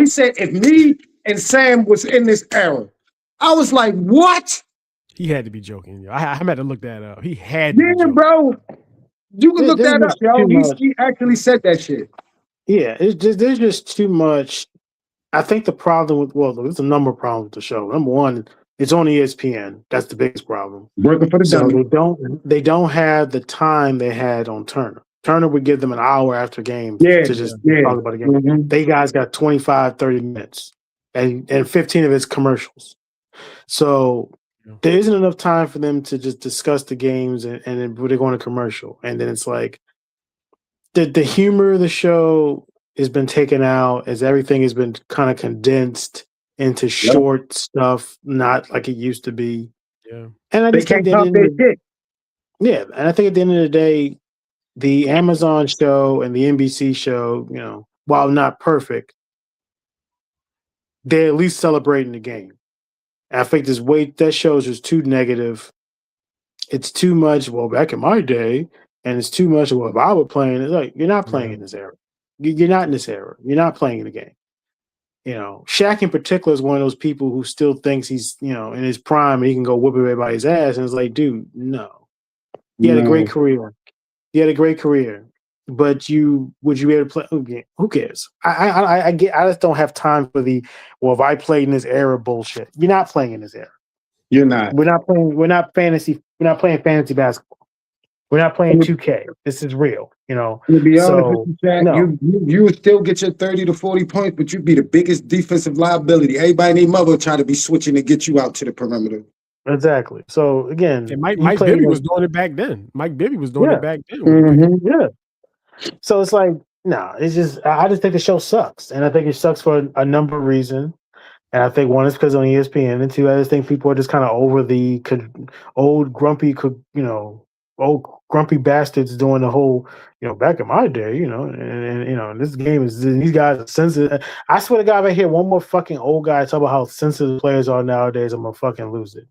said, if me and Sam was in this era, I was like, what? He had to be joking. Yo. I had to look that up. He had to be bro. You can look that up, yo. He actually said that shit. Yeah, there's just too much. I think the problem there's a number of problems with the show. Number one, it's on ESPN. That's the biggest problem. Working for the dummy. They don't have the time they had on Turner. Turner would give them an hour after game to just talk about the game. Mm-hmm. They guys got 25, 30 minutes and 15 of it's commercials. So there isn't enough time for them to just discuss the games and then they're going to commercial. And then it's like the humor of the show has been taken out as everything has been kind of condensed into short stuff, not like it used to be. Yeah. And I just think and I think at the end of the day, the Amazon show and the NBC show, while not perfect, they're at least celebrating the game. And I think that show is just too negative. It's too much, back in my day, and it's too much, if I were playing, it's like, you're not playing in this era. You're not in this era. You're not playing the game. Shaq in particular is one of those people who still thinks he's, in his prime and he can go whoop everybody's ass. And it's like, dude, no. He had a great career. But would you be able to play? Okay, who cares? I just don't have time for if I played in this era bullshit. You're not playing in this era. You're not. We're not playing fantasy basketball. We're not playing 2K. This is real, To be honest with you, Jack, you would still get your 30 to 40 points, but you'd be the biggest defensive liability. Everybody and their mother would try to be switching to get you out to the perimeter. Exactly. So again, and Mike Bibby was doing it back then. Yeah. So it's like, no, it's just I just think the show sucks, and I think it sucks for a number of reasons. And I think one is because on ESPN, and two, I just think people are just kind of over the old grumpy bastards doing the whole, back in my day, and this game is, these guys are sensitive. I swear to God, if I hear one more fucking old guy talk about how sensitive players are nowadays, I'm gonna fucking lose it.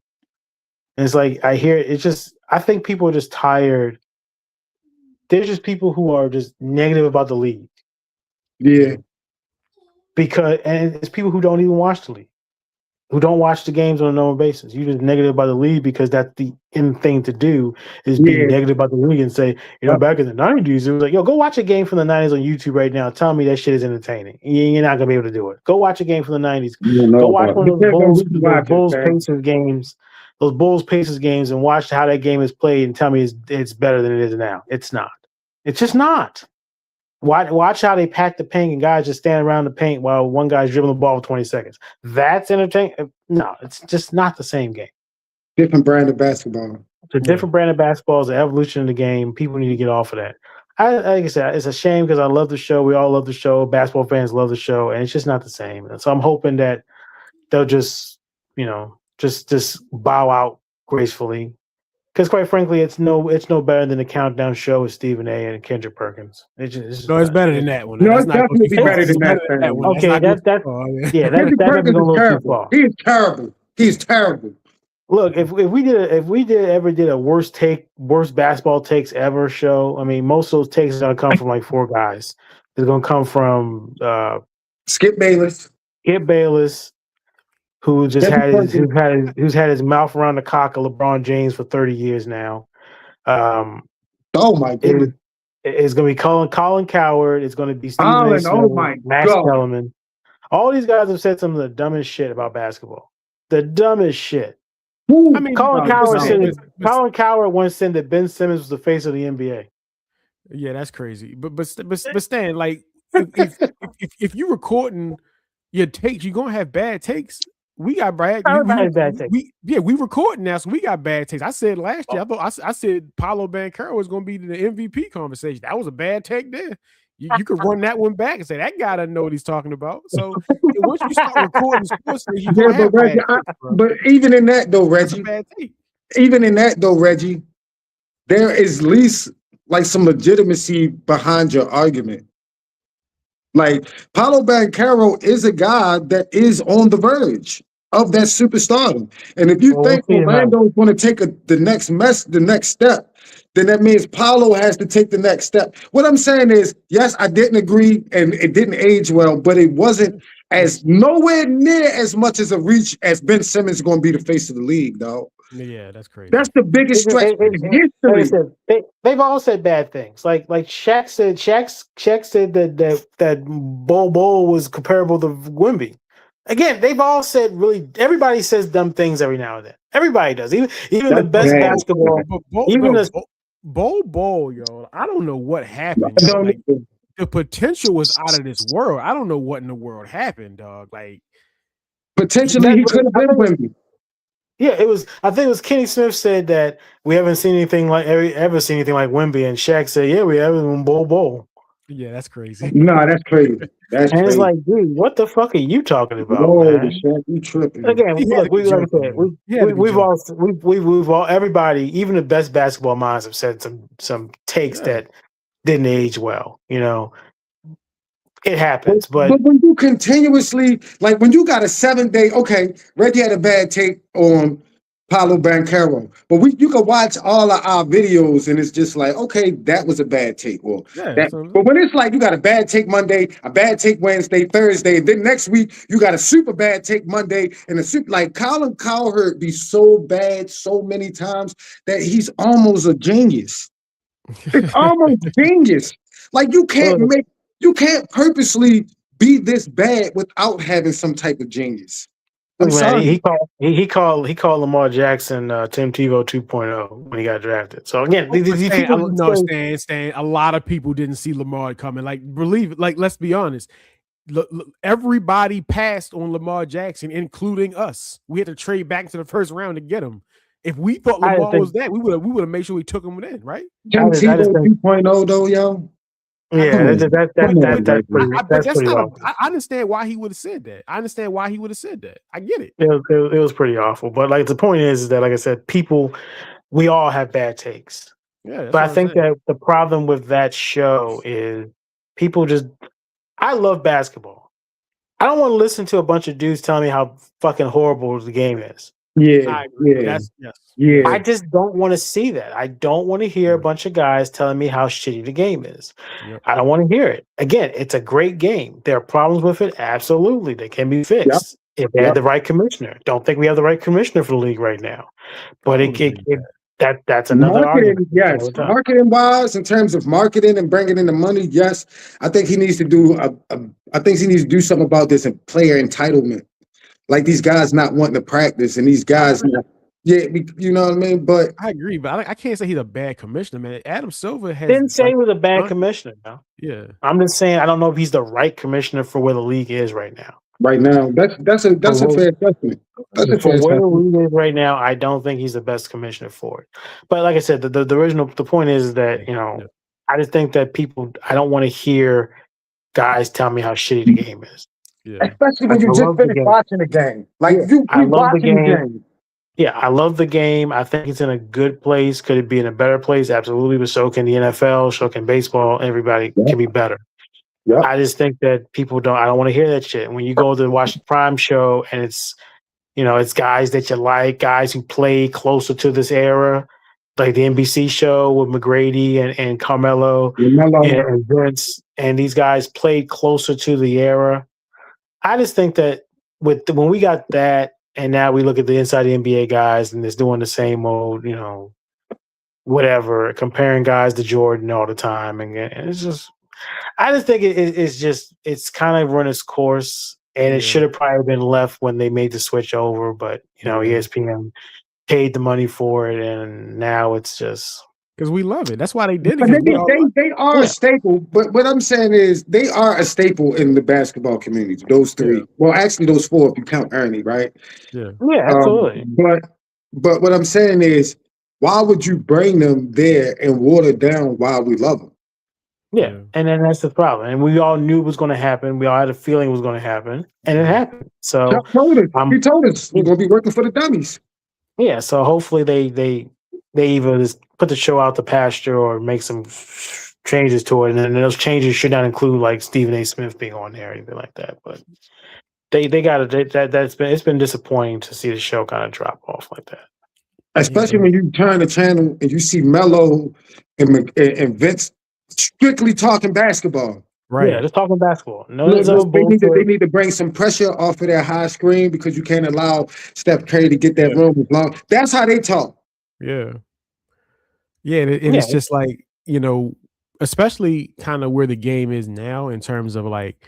And it's like, I think people are just tired. There's just people who are just negative about the league. Yeah. And it's people who don't even watch the league, who don't watch the games on a normal basis. You're just negative about the league because that's the end thing to do, is be negative about the league and say, back in the 90s, it was like, yo, go watch a game from the 90s on YouTube right now. Tell me that shit is entertaining. You're not going to be able to do it. Go watch a game from the 90s. Go watch one of those Bulls-Pacers games. Those Bulls-Pacers games, and watch how that game is played and tell me it's better than it is now. It's not. It's just not. Watch how they pack the paint and guys just stand around the paint while one guy's dribbling the ball for 20 seconds. That's entertaining. No, it's just not the same game. Different brand of basketball. It's a different brand of basketball. It's an evolution of the game. People need to get off of that. Like I said, it's a shame because I love the show. We all love the show. Basketball fans love the show, and it's just not the same. And so I'm hoping that they'll just, just bow out gracefully. Because quite frankly, it's no better than the countdown show with Stephen A. and Kendrick Perkins. It's better than that one. No, it's definitely better than that one. Okay, that's Kendrick Perkins is terrible. He's terrible. He's terrible. Look, if we ever did a worst basketball takes ever show, I mean, most of those takes are gonna come from like four guys. It's gonna come from Skip Bayless. Who's had his mouth around the cock of LeBron James for 30 years now. Oh my goodness. It's going to be Colin Cowherd. It's going to be Stephen A. Smith, Max Kellerman. All these guys have said some of the dumbest shit about basketball. The dumbest shit. Ooh, I mean, Colin Cowherd once said that Ben Simmons was the face of the NBA. Yeah, that's crazy. But Stan, like, if you're recording your takes, you're gonna have bad takes. We got bad takes. We recording now, so we got bad takes. I said last year, I said Paolo Banchero was going to be the MVP conversation. That was a bad take there. You could run that one back and say that guy doesn't know what he's talking about. So once you start recording sports, but even in that though, Reggie, there is at least like some legitimacy behind your argument. Like, Paolo Banchero is a guy that is on the verge of that superstardom. And if you think Orlando's going to take the next step, then that means Paolo has to take the next step. What I'm saying is, yes, I didn't agree, and it didn't age well, but it wasn't as nowhere near as much as a reach as Ben Simmons going to be the face of the league, though. Yeah, that's crazy. That's the biggest stretch in history. They've all said bad things. Like Shaq said that Bol was comparable to Wemby. Again, they've all said everybody says dumb things every now and then. Everybody does. Even the best basketball. Bol, yo, I don't know what happened. Like, the potential was out of this world. I don't know what in the world happened, dog. Like, potentially he could have been Wemby. Yeah, it was. I think it was Kenny Smith said that we haven't seen anything like ever seen anything like Wemby, and Shaq said, "Yeah, we haven't Bol." Yeah, that's crazy. No, that's crazy. That's and crazy. It's like, dude, what the fuck are you talking about? Whoa, man? Shaq, you tripping? Again, look, we've all everybody, even the best basketball minds, have said some takes that didn't age well. It happens, but when you continuously, like when you got a 7-day, okay, Reggie had a bad take on Paulo Banchero. But you can watch all of our videos and it's just like, okay, that was a bad take. Or Yeah, that, so but when it's like you got a bad take Monday, a bad take Wednesday, Thursday, and then next week you got a super bad take Monday and a super like Colin Cowherd be so bad so many times that he's almost a genius. It's almost genius. Like you can't purposely be this bad without having some type of genius. I'm Man, sorry. he called Lamar Jackson Tim Tebow 2.0 when he got drafted. So again, But these Stan, people no, say, Stan. A lot of people didn't see Lamar coming. Like, believe it. Like, let's be honest. Everybody passed on Lamar Jackson, including us. We had to trade back to the first round to get him. If we thought Lamar was that, we would have made sure we took him in, right? Tim I just Tebow think 2.0 though, yo. yeah, that's pretty not. awful. I understand why he would have said that. I understand why he would have said that. I get it. It was pretty awful. But like the point is that, like I said, we all have bad takes. Yeah, but I think that the problem with that show is people just. I love basketball. I don't want to listen to a bunch of dudes telling me how fucking horrible the game is. Yeah, yeah. I just don't want to see that. I don't want to hear a bunch of guys telling me how shitty the game is. Yep. I don't want to hear it. Again, it's a great game. There are problems with it. Absolutely. They can be fixed if they had the right commissioner. Don't think we have the right commissioner for the league right now. But that's another argument. Yes, marketing wise, in terms of marketing and bringing in the money, yes. I think he needs to do I think he needs to do something about this and player entitlement. Like these guys not wanting to practice and these guys you know what I mean? But I agree, but I can't say he's a bad commissioner, man. Adam Silver didn't say he was a bad commissioner, no. Yeah. I'm just saying I don't know if he's the right commissioner for where the league is right now. Right now, that's a fair assessment. That's a fair where the league is right now, I don't think he's the best commissioner for it. But like I said, the point is that I just think that I don't want to hear guys tell me how shitty the game is. Yeah. Especially when you just finished watching the game. Like I love the game. Yeah, I love the game. I think it's in a good place. Could it be in a better place? Absolutely. But so can the NFL, so can baseball. Everybody can be better. Yeah. I just think that I don't want to hear that shit. When you go to watch the Prime show and it's guys that you like, guys who play closer to this era, like the NBC show with McGrady and Carmelo and Vince, and these guys played closer to the era. I just think that when we got that, and now we look at the Inside the NBA guys and it's doing the same old, whatever, comparing guys to Jordan all the time, and it's just. I just think it's kind of run its course, and it should have probably been left when they made the switch over. But ESPN paid the money for it, and now it's just because we love it. That's why they did it. They are a staple. But what I'm saying is they are a staple in the basketball community. Those three. Yeah. Well, actually, those four if you count Ernie, right? Yeah, absolutely. But what I'm saying is, why would you bring them there and water down why we love them? Yeah, and then that's the problem. And we all knew it was going to happen. We all had a feeling it was going to happen, and it happened. So he told us we're going to be working for the dummies. Yeah, so hopefully they either just put the show out to pasture or make some changes to it, and then those changes should not include like Stephen A. Smith being on there or anything like that. But they got it's been disappointing to see the show kind of drop off like that. Especially when you turn the channel and you see Melo and Vince strictly talking basketball. Right. Yeah, just talking basketball. They need to bring some pressure off of their high screen because you can't allow Steph Curry to get that room as long. That's how they talk. Yeah. Yeah, and it's just like, especially kind of where the game is now in terms of like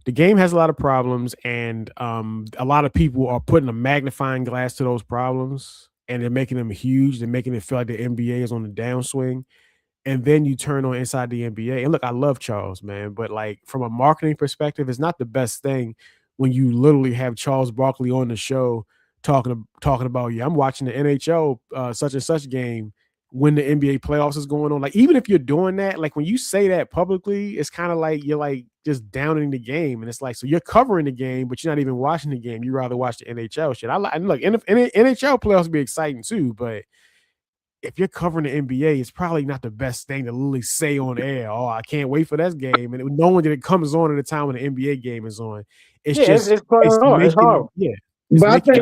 the game has a lot of problems, and a lot of people are putting a magnifying glass to those problems, and they're making them huge. They're making it feel like the NBA is on the downswing. And then you turn on Inside the NBA. And look, I love Charles, man, but like from a marketing perspective, it's not the best thing when you literally have Charles Barkley on the show talking about, I'm watching the NHL such and such game when the NBA playoffs is going on. Like, even if you're doing that, like when you say that publicly, it's kind of like you're like just downing the game. And it's like, so you're covering the game, but you're not even watching the game. You rather watch the NHL shit. And look, NHL playoffs be exciting too, but if you're covering the NBA, it's probably not the best thing to literally say on air. Oh, I can't wait for that game. And knowing that it comes on at a time when the NBA game is on, it's hard. Yeah, But I think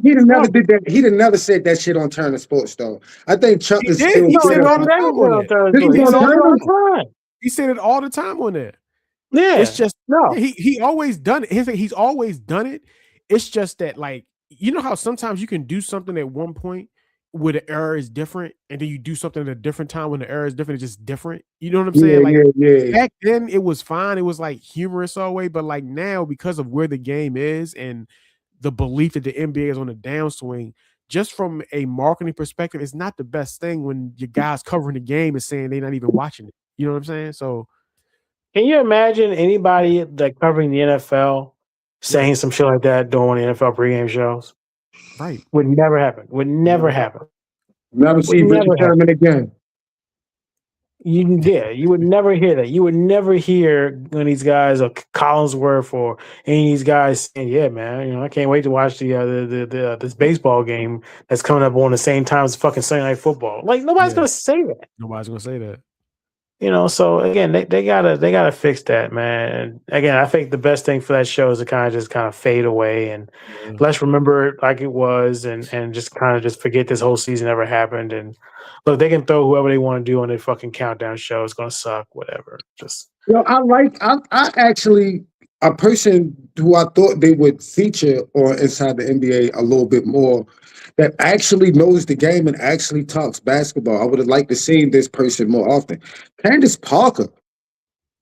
he'd have never No. did that. He'd have never said that shit on Turner Sports though. I think Chuck He is did. still. He said bitter. it all the time on that. This is He on said it Turner? all the time. He said it all the time on there. Yeah, It's just no. he always done it. He's always done it. It's just that, like, you know how sometimes you can do something at one point where the error is different, and then you do something at a different time when the error is different. It's just different. You know what I'm saying? Like Yeah. back then, it was fine. It was like humorous all the way, but like now, because of where the game is and the belief that the NBA is on a downswing, just from a marketing perspective, it's not the best thing when your guys covering the game is saying they're not even watching it. You know what I'm saying? So. Can you imagine anybody like covering the NFL saying some shit like that during one of the NFL pregame shows? Right. Would never happen. Would never happen. Never see Richard Sherman again. You would never hear that. You would never hear when these guys or Collinsworth or any of these guys saying, "Yeah, man, I can't wait to watch the this baseball game that's coming up on the same time as fucking Sunday Night Football." Like nobody's gonna say that. Nobody's gonna say that. So again, they gotta fix that, man. And again, I think the best thing for that show is to kind of fade away and let's remember it like it was, and just kind of just forget this whole season ever happened. And look, they can throw whoever they want to do on their fucking countdown show. It's gonna suck, whatever. Just I actually a person who I thought they would feature on Inside the NBA a little bit more, that actually knows the game and actually talks basketball. I would have liked to see this person more often. Candace Parker.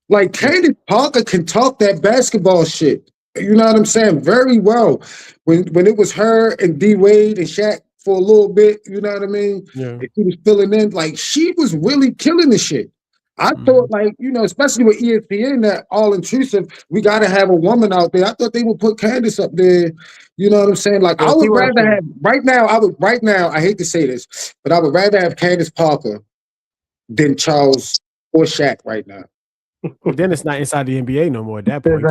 Like, Candace Parker can talk that basketball shit. You know what I'm saying? Very well. When it was her and D Wade and Shaq for a little bit, you know what I mean? Yeah. And she was filling in. Like, she was really killing the shit. I thought, like, especially with ESPN, that all intrusive, we got to have a woman out there. I thought they would put Candace up there. You know what I'm saying? Like, I would rather have right now. I hate to say this, but I would rather have Candace Parker than Charles or Shaq right now. But then it's not Inside the NBA no more at that point.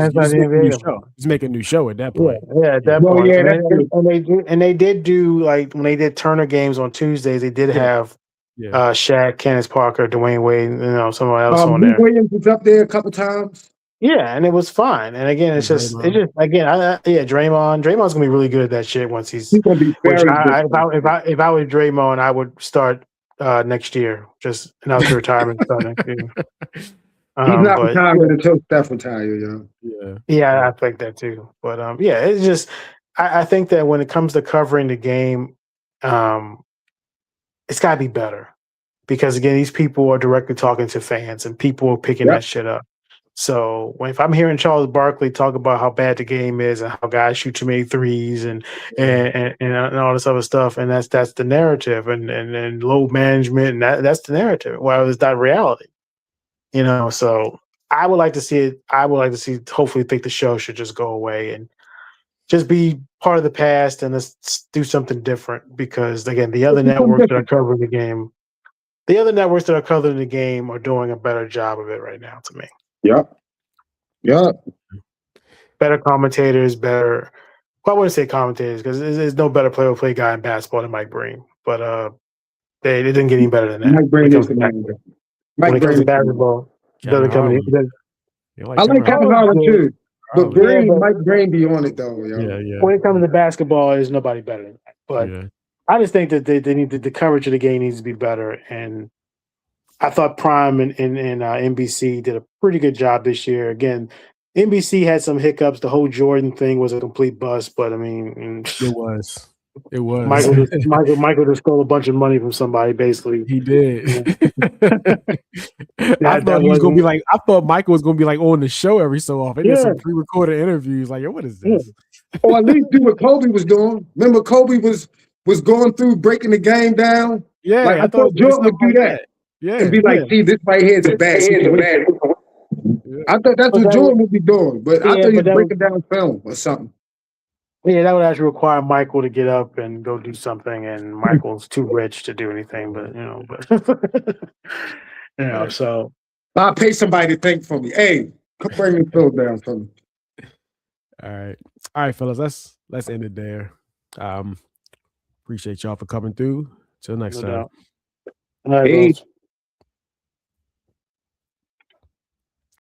Just make a new show at that point. Yeah, at that point. And they did do, like, when they did Turner games on Tuesdays, they did have Shaq, Candace Parker, Dwayne Wade, someone else on there. Williams was up there a couple times. Yeah, and it was fine. And again, Draymond. Draymond's gonna be really good at that shit once he's gonna be very good. If I was Draymond, I would start next year. Just announce the retirement start next year. He's not retiring until Steph retires, Yeah, I think that too. But it's just I think that when it comes to covering the game, it's got to be better, because again, these people are directly talking to fans and people are picking that shit up. So if I'm hearing Charles Barkley talk about how bad the game is and how guys shoot too many threes and all this other stuff, and that's the narrative, and load management, and that's the narrative. Well, it's not reality, So I would like to see it. I would like to see. Hopefully, think the show should just go away and just be part of the past, and let's do something different. Because again, the other networks that are covering the game, are doing a better job of it right now, to me. Yeah. Better commentators, better. Well, I wouldn't say commentators, because there's no better play-by-play guy in basketball than Mike Breen. But they didn't get any better than that. Mike Breen is the man. When it comes to basketball, doesn't come in. I like Kevin Harlan too. But Mike Breen be on it though. Yeah. When it comes to basketball, there's nobody better than that. But I just think that they need the coverage of the game needs to be better. And I thought Prime and NBC did a pretty good job this year. Again, NBC had some hiccups. The whole Jordan thing was a complete bust, but I mean, it was. Michael just stole a bunch of money from somebody. Basically, he did. I thought he was gonna be like. I thought Michael was gonna be like on the show every so often. He did some pre-recorded interviews. Like, yo, what is this? Or at least do what Kobe was doing. Remember, Kobe was going through breaking the game down. Yeah, like, I thought Jordan would do that. Yeah, and be like, see, this right here is a bad situation. I thought that's what Jordan would be doing, but I thought he was breaking down film or something. Yeah, that would actually require Michael to get up and go do something, and Michael's too rich to do anything. But so I'll pay somebody to think for me. Hey, come bring the film down for me. All right, fellas. Let's end it there. Appreciate y'all for coming through. Till next time. All right,